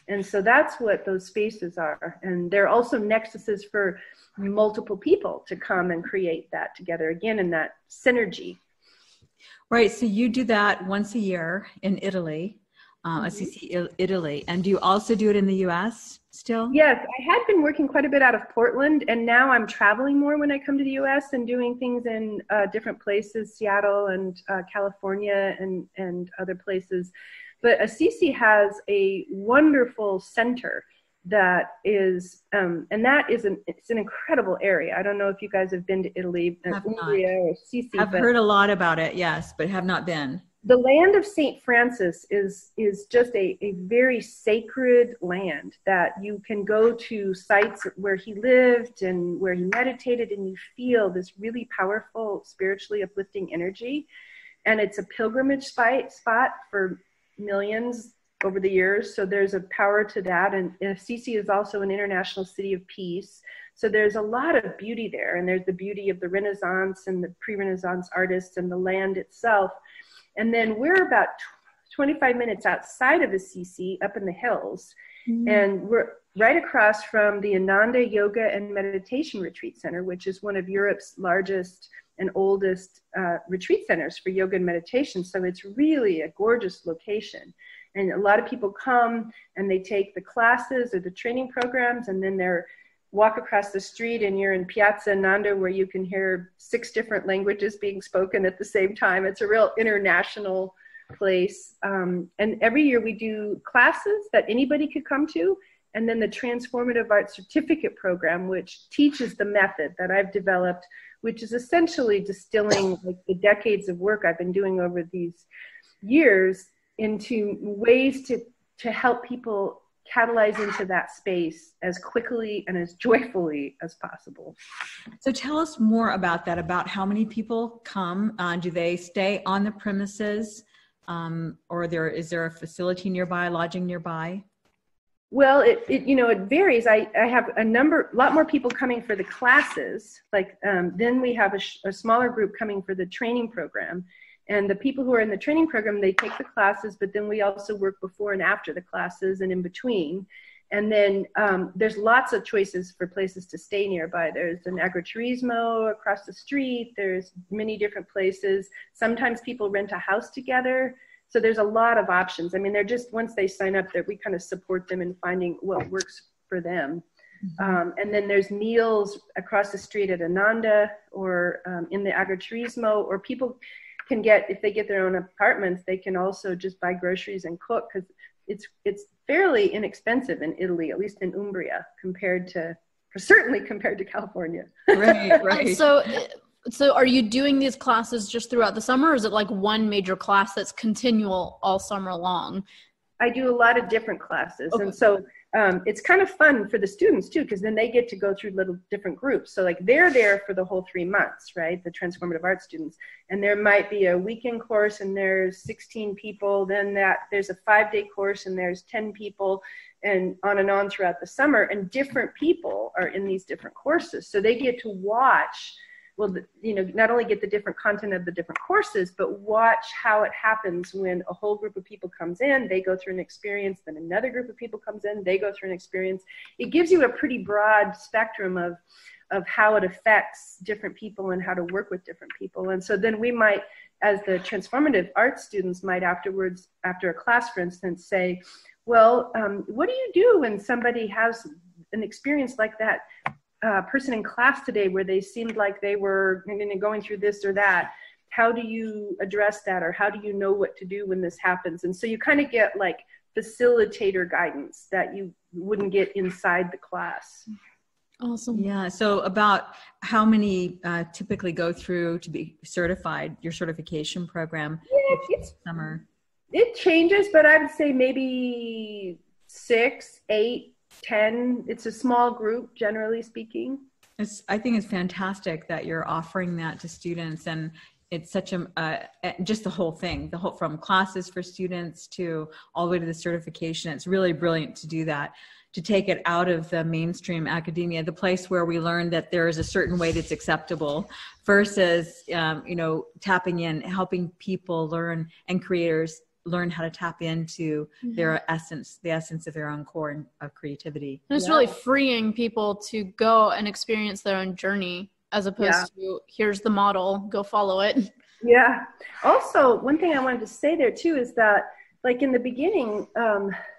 And so that's what those spaces are. And they're also nexuses for multiple people to come and create that together, again, in that synergy. Right. So you do that once a year in Italy, Assisi, Italy. And do you also do it in the U.S. still? Yes, I had been working quite a bit out of Portland, and now I'm traveling more when I come to the U.S. and doing things in different places, Seattle and California and other places. But Assisi has a wonderful center that is, and that is it's an incredible area. I don't know if you guys have been to Italy, Umbria or Assisi. I've heard a lot about it, yes, but have not been. The land of St. Francis is just a very sacred land that you can go to sites where he lived and where he meditated, and you feel this really powerful, spiritually uplifting energy. And it's a pilgrimage spot for millions over the years. So there's a power to that. And Assisi is also an international city of peace. So there's a lot of beauty there. And there's the beauty of the Renaissance and the pre-Renaissance artists and the land itself. And then we're about 25 minutes outside of Assisi, up in the hills. And we're right across from the Ananda Yoga and Meditation Retreat Center, which is one of Europe's largest and oldest retreat centers for yoga and meditation. So it's really a gorgeous location. And a lot of people come and they take the classes or the training programs, and then they're walk across the street and you're in Piazza Nanda, where you can hear 6 different languages being spoken at the same time. It's a real international place. And every year we do classes that anybody could come to. And then the Transformative Arts Certificate Program, which teaches the method that I've developed, which is essentially distilling like the decades of work I've been doing over these years into ways to help people catalyze into that space as quickly and as joyfully as possible. So tell us more about that, about how many people come. Do they stay on the premises, or is there a facility nearby, lodging nearby? Well, it varies. I have a lot more people coming for the classes. Then we have a smaller group coming for the training program. And the people who are in the training program, they take the classes, but then we also work before and after the classes and in between. And then there's lots of choices for places to stay nearby. There's an agriturismo across the street. There's many different places. Sometimes people rent a house together. So there's a lot of options. I mean, they're just, once they sign up, we kind of support them in finding what works for them. And then there's meals across the street at Ananda or in the agriturismo, or people can get, if they get their own apartments, they can also just buy groceries and cook, because it's fairly inexpensive in Italy, at least in Umbria, certainly compared to California. Right. So are you doing these classes just throughout the summer, or is it like one major class that's continual all summer long? I do a lot of different classes. Okay. And so it's kind of fun for the students too, because then they get to go through little different groups. So like they're there for the whole 3 months, right? The Transformative Arts students. And there might be a weekend course and there's 16 people. Then there's a 5-day course and there's 10 people, and on throughout the summer. And different people are in these different courses. So they get to watch, not only get the different content of the different courses, but watch how it happens when a whole group of people comes in, they go through an experience, then another group of people comes in, they go through an experience. It gives you a pretty broad spectrum of how it affects different people and how to work with different people. And so then we might, as the Transformative Arts students might afterwards, after a class, for instance, say, well, what do you do when somebody has an experience like that person in class today where they seemed like they were going through this or that? How do you address that? Or how do you know what to do when this happens? And so you kind of get like facilitator guidance that you wouldn't get inside the class. Awesome. Yeah. So about how many typically go through to be certified, your certification program? It's summer. It changes, but I would say maybe 6, 8, 10. It's a small group, generally speaking. I think it's fantastic that you're offering that to students, and it's such just the whole thing, from classes for students to all the way to the certification. It's really brilliant to do that, to take it out of the mainstream academia, the place where we learn that there is a certain way that's acceptable, versus tapping in, helping people learn, and creators learn how to tap into their essence, the essence of their own core of creativity. And it's really freeing people to go and experience their own journey, as opposed to here's the model, go follow it. Yeah. Also, one thing I wanted to say there too is that, like in the beginning,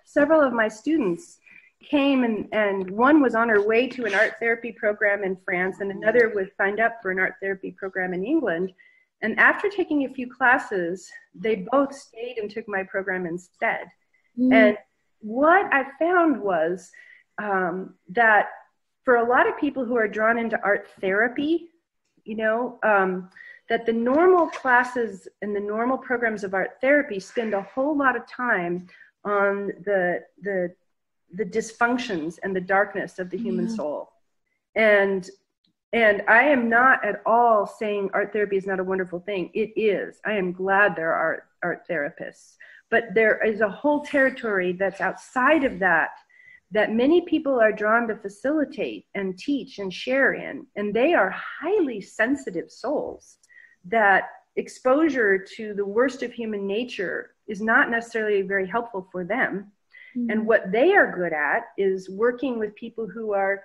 several of my students came and one was on her way to an art therapy program in France, and another was signed up for an art therapy program in England. And after taking a few classes, they both stayed and took my program instead. And what I found was that for a lot of people who are drawn into art therapy, that the normal classes and the normal programs of art therapy spend a whole lot of time on the dysfunctions and the darkness of the human soul. And I am not at all saying art therapy is not a wonderful thing. It is. I am glad there are art therapists. But there is a whole territory that's outside of that many people are drawn to facilitate and teach and share in. And they are highly sensitive souls that exposure to the worst of human nature is not necessarily very helpful for them. And what they are good at is working with people who are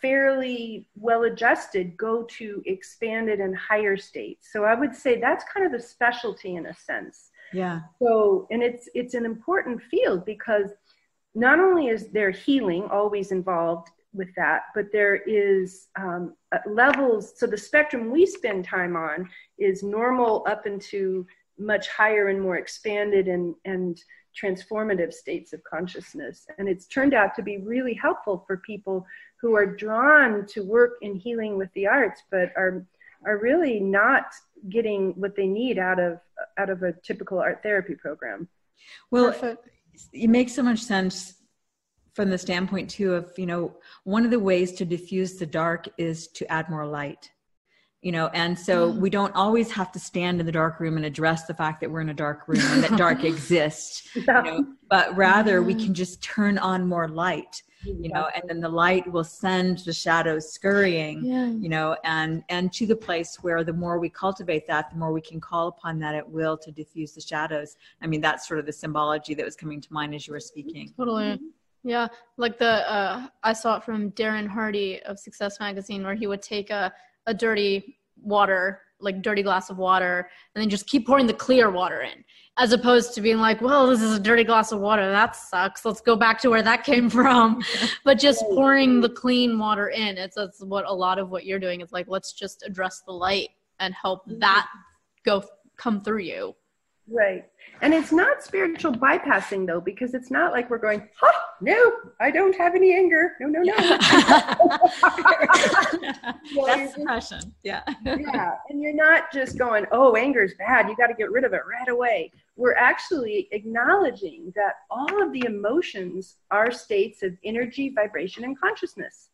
fairly well-adjusted, go to expanded and higher states. So I would say that's kind of the specialty in a sense. Yeah. So, and it's an important field, because not only is there healing always involved with that, but there is levels. So the spectrum we spend time on is normal up into much higher and more expanded and transformative states of consciousness. And it's turned out to be really helpful for people who are drawn to work in healing with the arts, but are really not getting what they need out of a typical art therapy program. Well, it makes so much sense from the standpoint too of, one of the ways to diffuse the dark is to add more light. And so we don't always have to stand in the dark room and address the fact that we're in a dark room and that dark exists, but rather we can just turn on more light. you know, and then the light will send the shadows scurrying, you know, and to the place where the more we cultivate that, the more we can call upon that at will to diffuse the shadows. I mean, that's sort of the symbology that was coming to mind as you were speaking. Totally. Yeah. Like I saw it from Darren Hardy of Success Magazine, where he would take a dirty glass of water and then just keep pouring the clear water in, as opposed to being like, well, this is a dirty glass of water, that sucks, let's go back to where that came from. But just pouring the clean water in, it's what a lot of what you're doing. It's like, let's just address the light and help that come through you. Right. And it's not spiritual bypassing, though, because it's not like we're going, no, I don't have any anger. No. That's suppression. Yeah. Yeah. And you're not just going, oh, anger is bad, you got to get rid of it right away. We're actually acknowledging that all of the emotions are states of energy, vibration, and consciousness.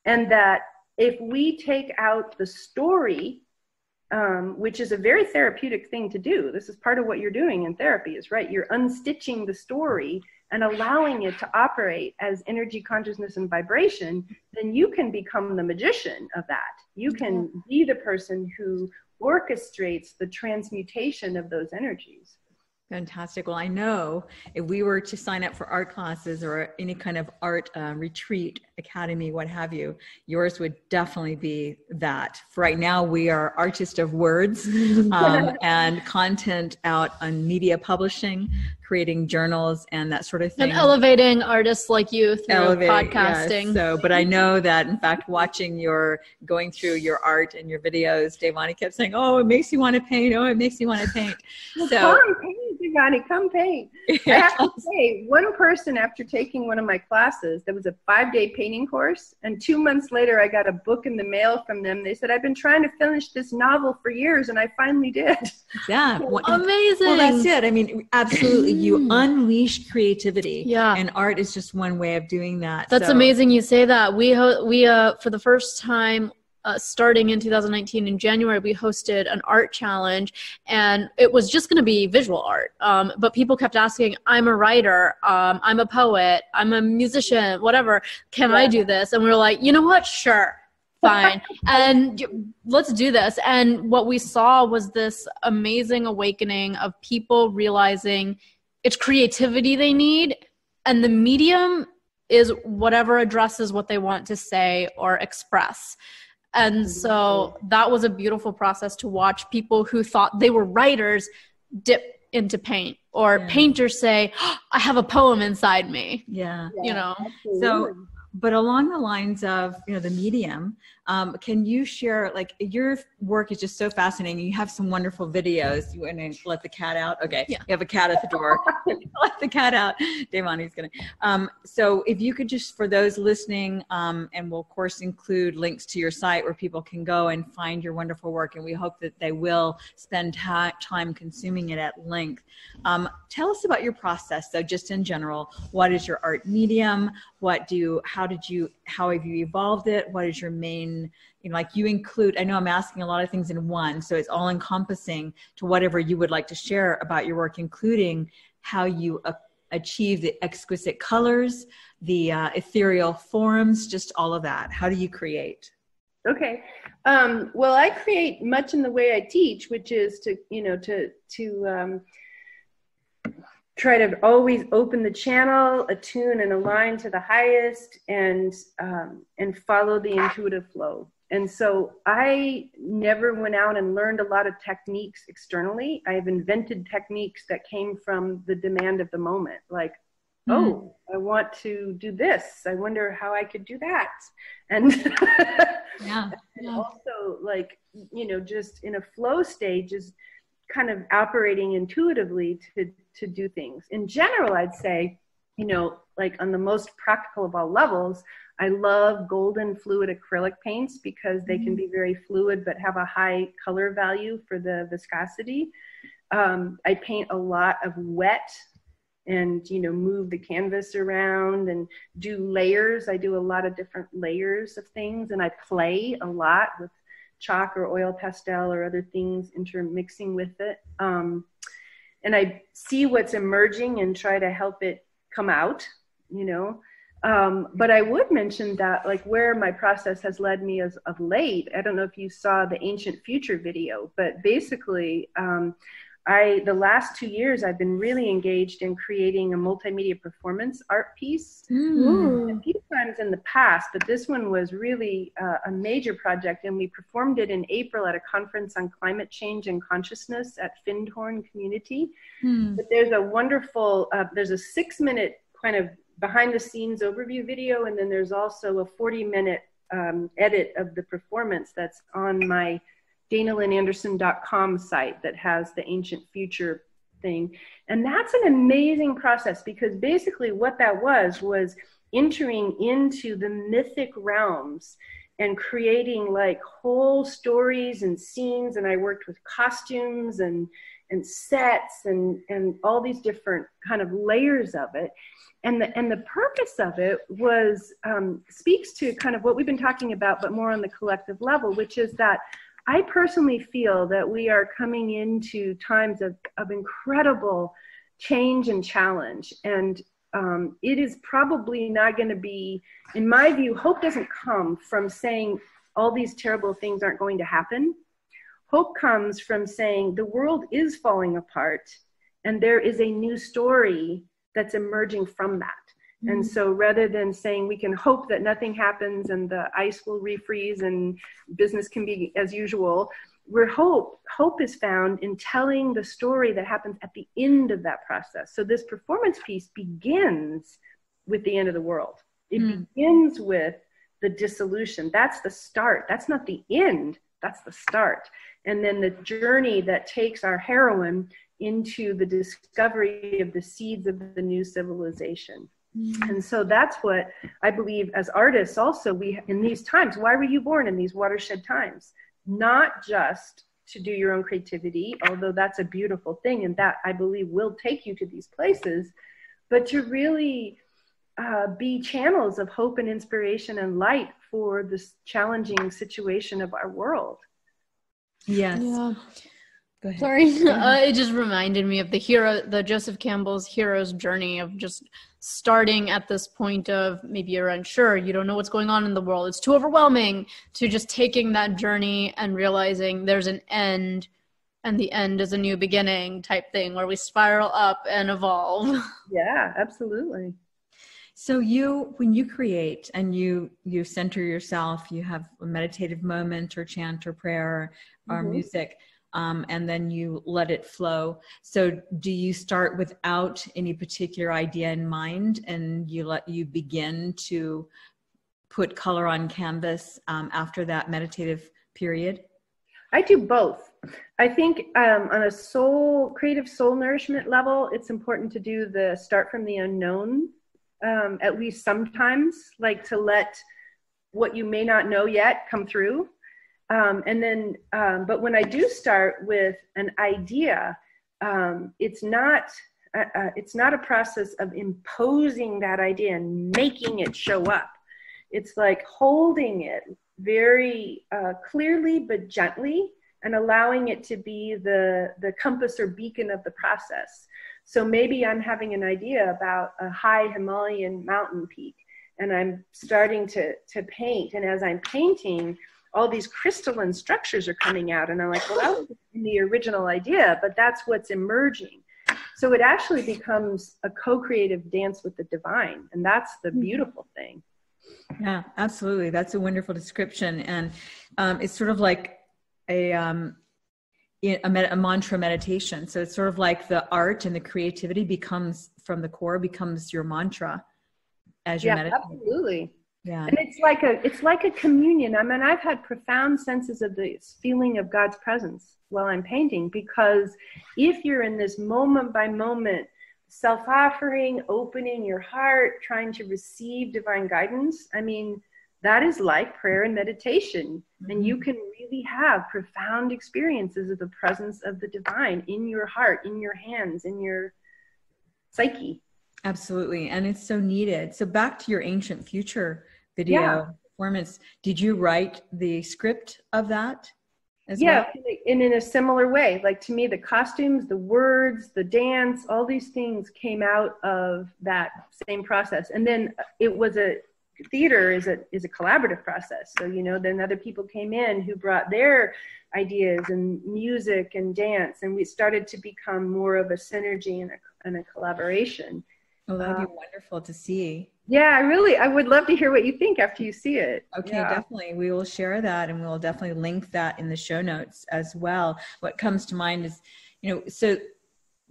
And that if we take out the story, which is a very therapeutic thing to do. This is part of what you're doing in therapy, is right. You're unstitching the story and allowing it to operate as energy, consciousness, and vibration. Then you can become the magician of that. You can be the person who orchestrates the transmutation of those energies. Fantastic. Well, I know if we were to sign up for art classes or any kind of art retreat, academy, what have you, yours would definitely be that. For right now, we are artists of words and content out on media publishing, creating journals and that sort of thing. And elevating artists like you through podcasting. Yes. So, but I know that, in fact, going through your art and your videos, Devani kept saying, oh, it makes you want to paint. Oh, it makes you want to paint. So, Devani, come paint. I have to say, one person, after taking one of my classes, there was a 5-day painting course, and 2 months later, I got a book in the mail from them. They said, I've been trying to finish this novel for years, and I finally did. Yeah. Amazing. Well, that's it. I mean, absolutely. You unleash creativity. Yeah. And art is just one way of doing that. That's amazing you say that. We for the first time, starting in 2019 in January, we hosted an art challenge, and it was just going to be visual art. But people kept asking, I'm a writer, I'm a poet, I'm a musician, whatever. Can I do this? And we were like, you know what? Sure. Fine. And let's do this. And what we saw was this amazing awakening of people realizing it's creativity they need, and the medium is whatever addresses what they want to say or express. And so that was a beautiful process to watch people who thought they were writers dip into paint, or painters say, oh, I have a poem inside me. Yeah. You know, absolutely. So, but along the lines of, you know, the medium, can you share, like, your work is just so fascinating. You have some wonderful videos. You want to let the cat out? Okay. Yeah. You have a cat at the door. Let the cat out. Devani's going to. So if you could just, for those listening, and we'll of course include links to your site where people can go and find your wonderful work. And we hope that they will spend time consuming it at length. Tell us about your process, though, just in general. What is your art medium? How have you evolved it? What is your main, you know, like you include, I know I'm asking a lot of things in one, so it's all encompassing to whatever you would like to share about your work, including how you achieve the exquisite colors, the ethereal forms, just all of that. How do you create? Okay. Well, I create much in the way I teach, which is to try to always open the channel, attune and align to the highest, and follow the intuitive flow. And so I never went out and learned a lot of techniques externally. I have invented techniques that came from the demand of the moment. Like, oh, I want to do this. I wonder how I could do that. And, and also, like, you know, just in a flow stage is kind of operating intuitively to do things. In general, I'd say, you know, like on the most practical of all levels, I love golden fluid acrylic paints because they can be very fluid but have a high color value for the viscosity. I paint a lot of wet and, you know, move the canvas around and do layers. I do a lot of different layers of things, and I play a lot with chalk or oil pastel or other things intermixing with it. And I see what's emerging and try to help it come out, you know. But I would mention that, like, where my process has led me as of late, I don't know if you saw the Ancient Future video, but basically, the last 2 years, I've been really engaged in creating a multimedia performance art piece. A few times in the past, but this one was really a major project, and we performed it in April at a conference on climate change and consciousness at Findhorn Community. But there's a wonderful, there's a 6-minute kind of behind the scenes overview video, and then there's also a 40-minute edit of the performance that's on my DanaLynneAndersen.com site that has the Ancient Future thing. And that's an amazing process, because basically what that was entering into the mythic realms and creating like whole stories and scenes. And I worked with costumes and sets and all these different kind of layers of it. And the purpose of it was, speaks to kind of what we've been talking about, but more on the collective level, which is that I personally feel that we are coming into times of incredible change and challenge. And it is probably not going to be, in my view, hope doesn't come from saying all these terrible things aren't going to happen. Hope comes from saying the world is falling apart and there is a new story that's emerging from that. And so rather than saying we can hope that nothing happens and the ice will refreeze and business can be as usual, hope is found in telling the story that happens at the end of that process. So this performance piece begins with the end of the world. It begins with the dissolution. That's the start. That's not the end. That's the start. And then the journey that takes our heroine into the discovery of the seeds of the new civilization. And so that's what I believe as artists also, we in these times, why were you born in these watershed times? Not just to do your own creativity, although that's a beautiful thing and that I believe will take you to these places, but to really be channels of hope and inspiration and light for this challenging situation of our world. Yes. Yeah. Go ahead. Sorry. It just reminded me of the Joseph Campbell's hero's journey of just starting at this point of maybe you're unsure, you don't know what's going on in the world, it's too overwhelming, to just taking that journey and realizing there's an end and the end is a new beginning type thing where we spiral up and evolve. Yeah, absolutely. So when you create and you center yourself, you have a meditative moment or chant or prayer or music, and then you let it flow. So do you start without any particular idea in mind and you begin to put color on canvas after that meditative period? I do both. I think on a creative soul nourishment level, it's important to do the start from the unknown, at least sometimes, like to let what you may not know yet come through. But when I do start with an idea, it's not a process of imposing that idea and making it show up. It's like holding it very clearly but gently and allowing it to be the compass or beacon of the process. So maybe I'm having an idea about a high Himalayan mountain peak and I'm starting to paint. And as I'm painting, all these crystalline structures are coming out. And I'm like, well, that was the original idea, but that's what's emerging. So it actually becomes a co-creative dance with the divine. And that's the beautiful thing. Yeah, absolutely. That's a wonderful description. And it's sort of like a mantra meditation. So it's sort of like the art and the creativity becomes from the core, becomes your mantra as you're meditating. Absolutely. Yeah. And it's like a communion. I mean, I've had profound senses of this feeling of God's presence while I'm painting, because if you're in this moment by moment, self-offering, opening your heart, trying to receive divine guidance, I mean, that is like prayer and meditation. And you can really have profound experiences of the presence of the divine in your heart, in your hands, in your psyche. Absolutely. And it's so needed. So back to your Ancient Future video performance. Did you write the script of that? as Yeah, well? and in a similar way, like to me, the costumes, the words, the dance, all these things came out of that same process. And then it was theater is a collaborative process. So, then other people came in who brought their ideas and music and dance, and we started to become more of a synergy and a collaboration. Oh, that'd be wonderful to see. Yeah, I would love to hear what you think after you see it. Okay, yeah. Definitely. We will share that, and we'll definitely link that in the show notes as well. What comes to mind is, so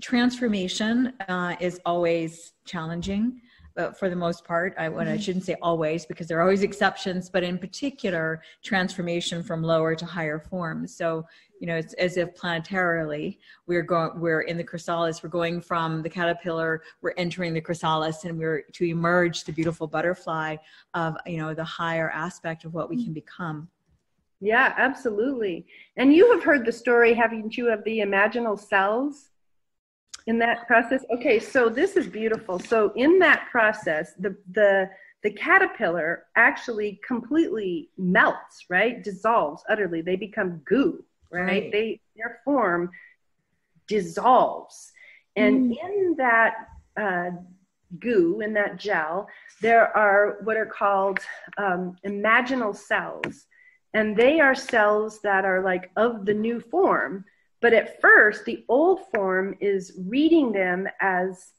transformation is always challenging. But for the most part, I shouldn't say always, because there are always exceptions, but in particular, transformation from lower to higher forms. So, it's as if planetarily we're in the chrysalis, we're going from the caterpillar, we're entering the chrysalis, and we're to emerge the beautiful butterfly of, the higher aspect of what we can become. Yeah, absolutely. And you have heard the story, haven't you, of the imaginal cells? In that process? Okay, so this is beautiful. So in that process, the caterpillar actually completely melts, right? Dissolves utterly. They become goo, right? Their form dissolves. And in that goo, in that gel, there are what are called imaginal cells. And they are cells that are like of the new form. But at first, the old form is reading them as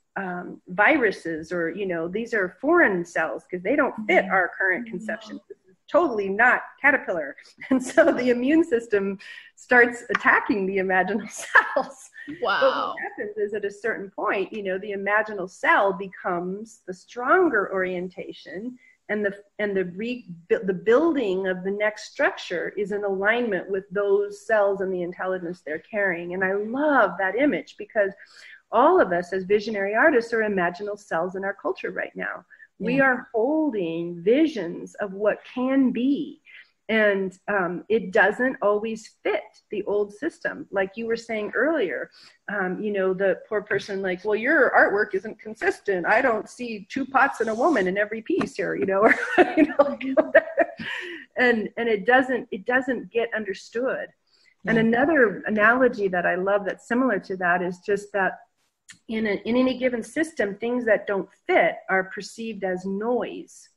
viruses, or, these are foreign cells because they don't fit our current conception. This is totally not caterpillar. And so the immune system starts attacking the imaginal cells. Wow. But what happens is at a certain point, the imaginal cell becomes the stronger orientation, and the building of the next structure is in alignment with those cells and the intelligence they're carrying. And I love that image, because all of us as visionary artists are imaginal cells in our culture right now. Yeah. We are holding visions of what can be. And it doesn't always fit the old system. Like you were saying earlier, the poor person, like, well, your artwork isn't consistent. I don't see 2 pots and a woman in every piece here, or, and it doesn't get understood. Yeah. And another analogy that I love that's similar to that is just that in any given system, things that don't fit are perceived as noise.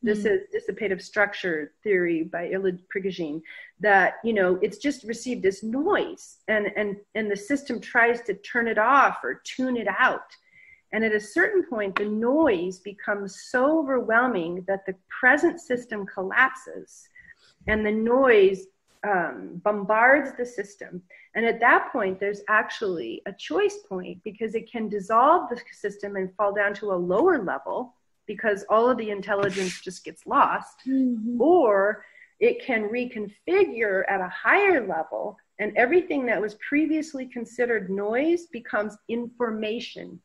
This is dissipative structure theory by Prigogine, that, it's just received as noise, and the system tries to turn it off or tune it out. And at a certain point, the noise becomes so overwhelming that the present system collapses, and the noise bombards the system. And at that point, there's actually a choice point, because it can dissolve the system and fall down to a lower level, because all of the intelligence just gets lost, or it can reconfigure at a higher level, and everything that was previously considered noise becomes information.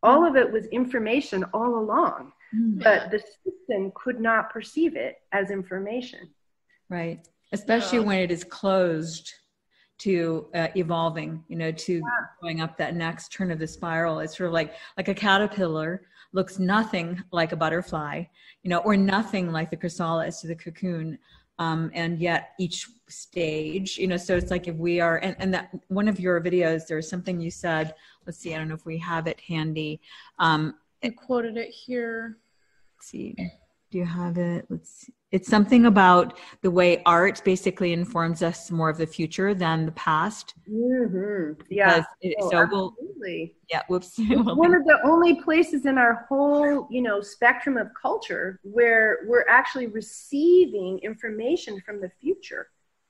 All of it was information all along, but the system could not perceive it as information. Right, especially when it is closed to evolving, to going up that next turn of the spiral. It's sort of like a caterpillar looks nothing like a butterfly, or nothing like the chrysalis or the cocoon. And yet each stage, so it's like if we are, and that one of your videos, there's something you said, let's see, I don't know if we have it handy. I quoted it here. Let's see, do you have it? Let's see. It's something about the way art basically informs us more of the future than the past. Yeah. Absolutely. Yeah. Whoops. One of the only places in our whole, spectrum of culture where we're actually receiving information from the future.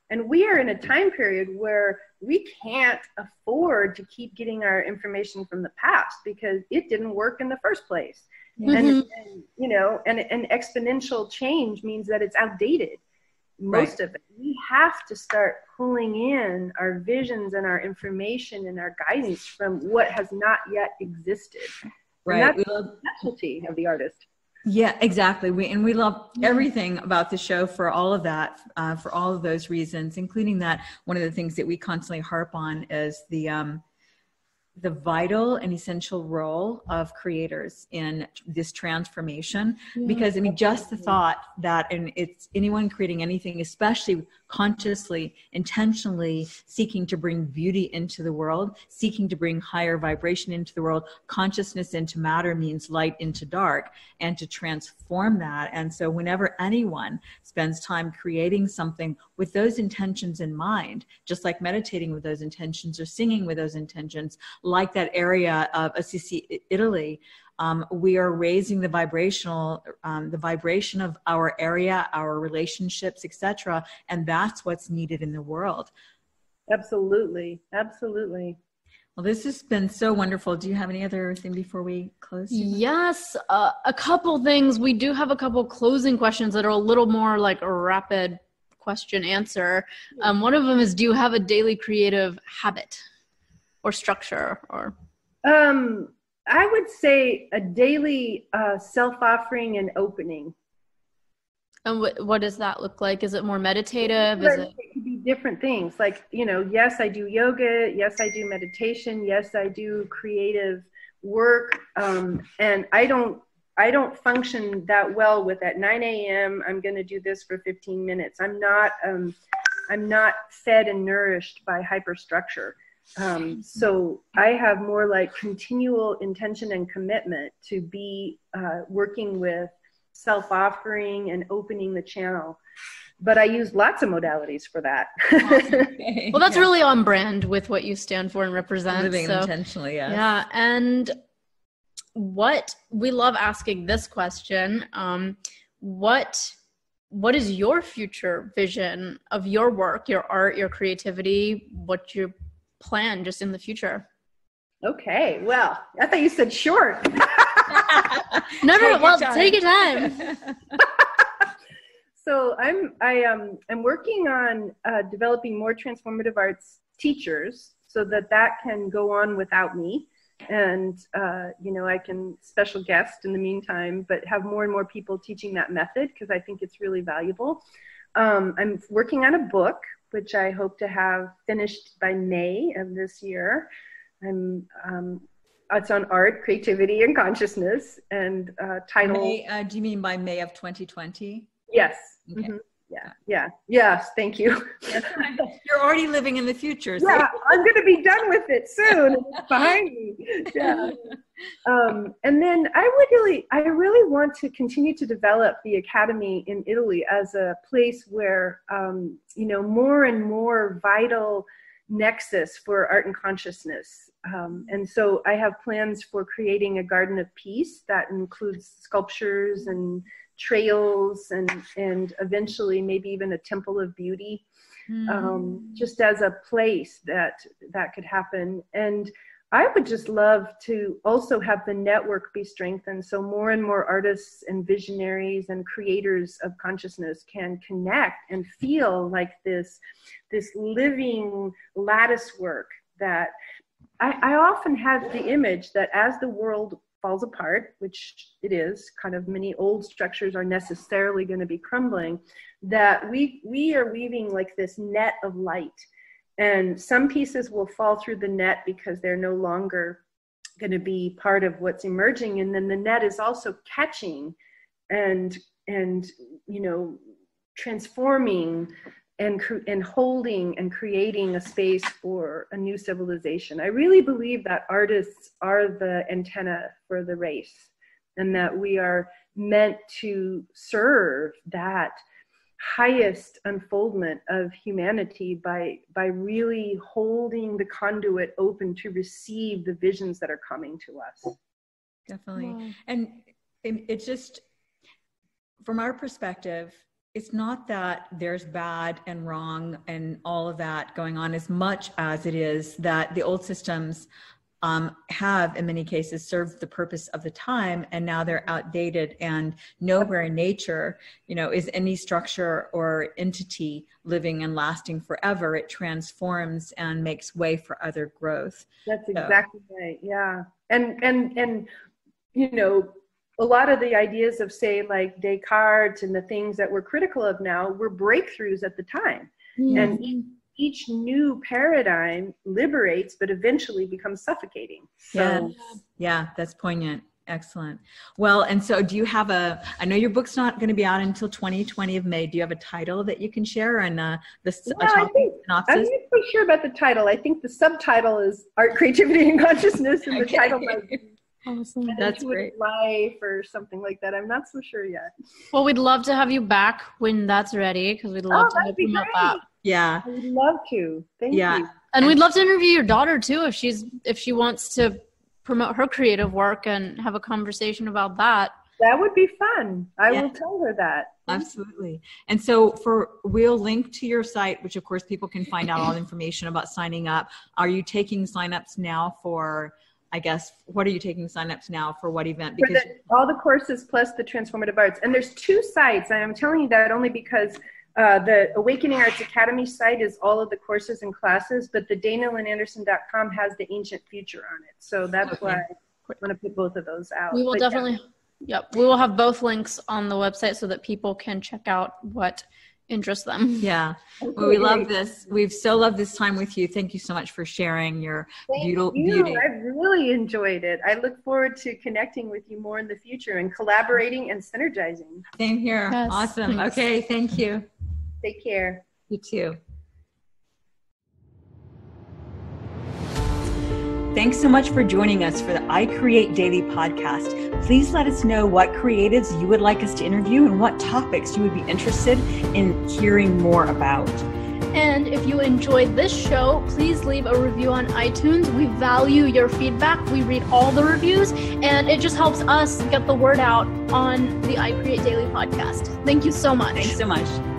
And we are in a time period where we can't afford to keep getting our information from the past, because it didn't work in the first place. And exponential change means that it's outdated. Most of it. We have to start pulling in our visions and our information and our guidance from what has not yet existed. Right. And that's the specialty of the artist. Yeah, exactly. We love everything about the show for all of that, for all of those reasons, including that one of the things that we constantly harp on is the the vital and essential role of creators in this transformation. Because I mean, just the thought that, and it's anyone creating anything, especially consciously, intentionally seeking to bring beauty into the world, seeking to bring higher vibration into the world, consciousness into matter means light into dark, and to transform that. And so whenever anyone spends time creating something with those intentions in mind, just like meditating with those intentions or singing with those intentions, like that area of Assisi, Italy, we are raising the vibration of our area, our relationships, etc. And that's what's needed in the world. Absolutely. Absolutely. Well, this has been so wonderful. Do you have any other thing before we close? Yes, a couple things. We do have a couple closing questions that are a little more like a rapid question answer. One of them is, do you have a daily creative habit or structure? Or I would say a daily self-offering and opening. And what does that look like? Is it more meditative? It could be different things. Like, yes, I do yoga. Yes, I do meditation. Yes, I do creative work. And I don't function that well with at 9 a.m. I'm going to do this for 15 minutes. I'm not fed and nourished by hyperstructure. So I have more like continual intention and commitment to be working with self-offering and opening the channel. But I use lots of modalities for that. Okay. Well, that's really on brand with what you stand for and represent. Living intentionally, yes. Yeah. And we love asking this question. What is your future vision of your work, your art, your creativity? What's your plan just in the future? Okay. Well, I thought you said short. No, well, take your time. So I'm working on developing more transformative arts teachers so that can go on without me. And, I can special guest in the meantime, but have more and more people teaching that method because I think it's really valuable. I'm working on a book, which I hope to have finished by May of this year. It's on art, creativity, and consciousness, and title. May, do you mean by May of 2020? Yes. Okay. Mm-hmm. Yeah. Yes. Thank you. You're already living in the future. So. Yeah, I'm going to be done with it soon. It's behind me. Yeah. And then I really want to continue to develop the Academy in Italy as a place where, more and more vital nexus for art and consciousness. And so I have plans for creating a garden of peace that includes sculptures and trails and eventually maybe even a temple of beauty, just as a place that could happen. And I would just love to also have the network be strengthened so more and more artists and visionaries and creators of consciousness can connect and feel like this living lattice work that I often have the image that as the world falls apart, which it is, kind of many old structures are necessarily going to be crumbling, that we are weaving like this net of light. And some pieces will fall through the net because they're no longer going to be part of what's emerging. And then the net is also catching and transforming and holding and creating a space for a new civilization. I really believe that artists are the antenna for the race, and that we are meant to serve that highest unfoldment of humanity by really holding the conduit open to receive the visions that are coming to us. Definitely. Wow. And it's just, from our perspective, it's not that there's bad and wrong and all of that going on, as much as it is that the old systems have, in many cases, served the purpose of the time, and now they're outdated. And nowhere in nature, is any structure or entity living and lasting forever. It transforms and makes way for other growth. That's exactly right. Yeah. And a lot of the ideas of, say, like Descartes and the things that we're critical of now were breakthroughs at the time. Mm-hmm. And each new paradigm liberates, but eventually becomes suffocating. So, yeah, that's poignant. Excellent. Well, and so do you have I know your book's not going to be out until 2020 of May. Do you have a title that you can share and synopsis? I'm not quite sure about the title. I think the subtitle is Art, Creativity, and Consciousness, and the title might be Awesome. That's great. Life or something like that. I'm not so sure yet. Well, we'd love to have you back when that's ready, because we'd love to promote that. Yeah. I would love to. Thank you. And we'd love to interview your daughter too, if she wants to promote her creative work and have a conversation about that. That would be fun. I will tell her that. Absolutely. And so we'll link to your site, which of course people can find out all the information about signing up. Are you taking signups now for, I guess, what are you taking signups now for what event? Because all the courses plus the Transformative Arts. And there's 2 sites. And I'm telling you that only because the Awakening Arts Academy site is all of the courses and classes, but the DanaLynneAndersen.com has the Ancient Future on it. So that's why I want to put both of those out. We will definitely, we will have both links on the website so that people can check out what interests them. Yeah. Well, we love this. We've so loved this time with you. Thank you so much for sharing your beauty. I really enjoyed it. I look forward to connecting with you more in the future and collaborating and synergizing. Same here. Yes, awesome. thanks. Okay. Thank you. Take care. You too. Thanks so much for joining us for the I Create Daily podcast. Please let us know what creatives you would like us to interview and what topics you would be interested in hearing more about. And if you enjoyed this show, please leave a review on iTunes. We value your feedback. We read all the reviews, and it just helps us get the word out on the I Create Daily podcast. Thank you so much. Thanks so much.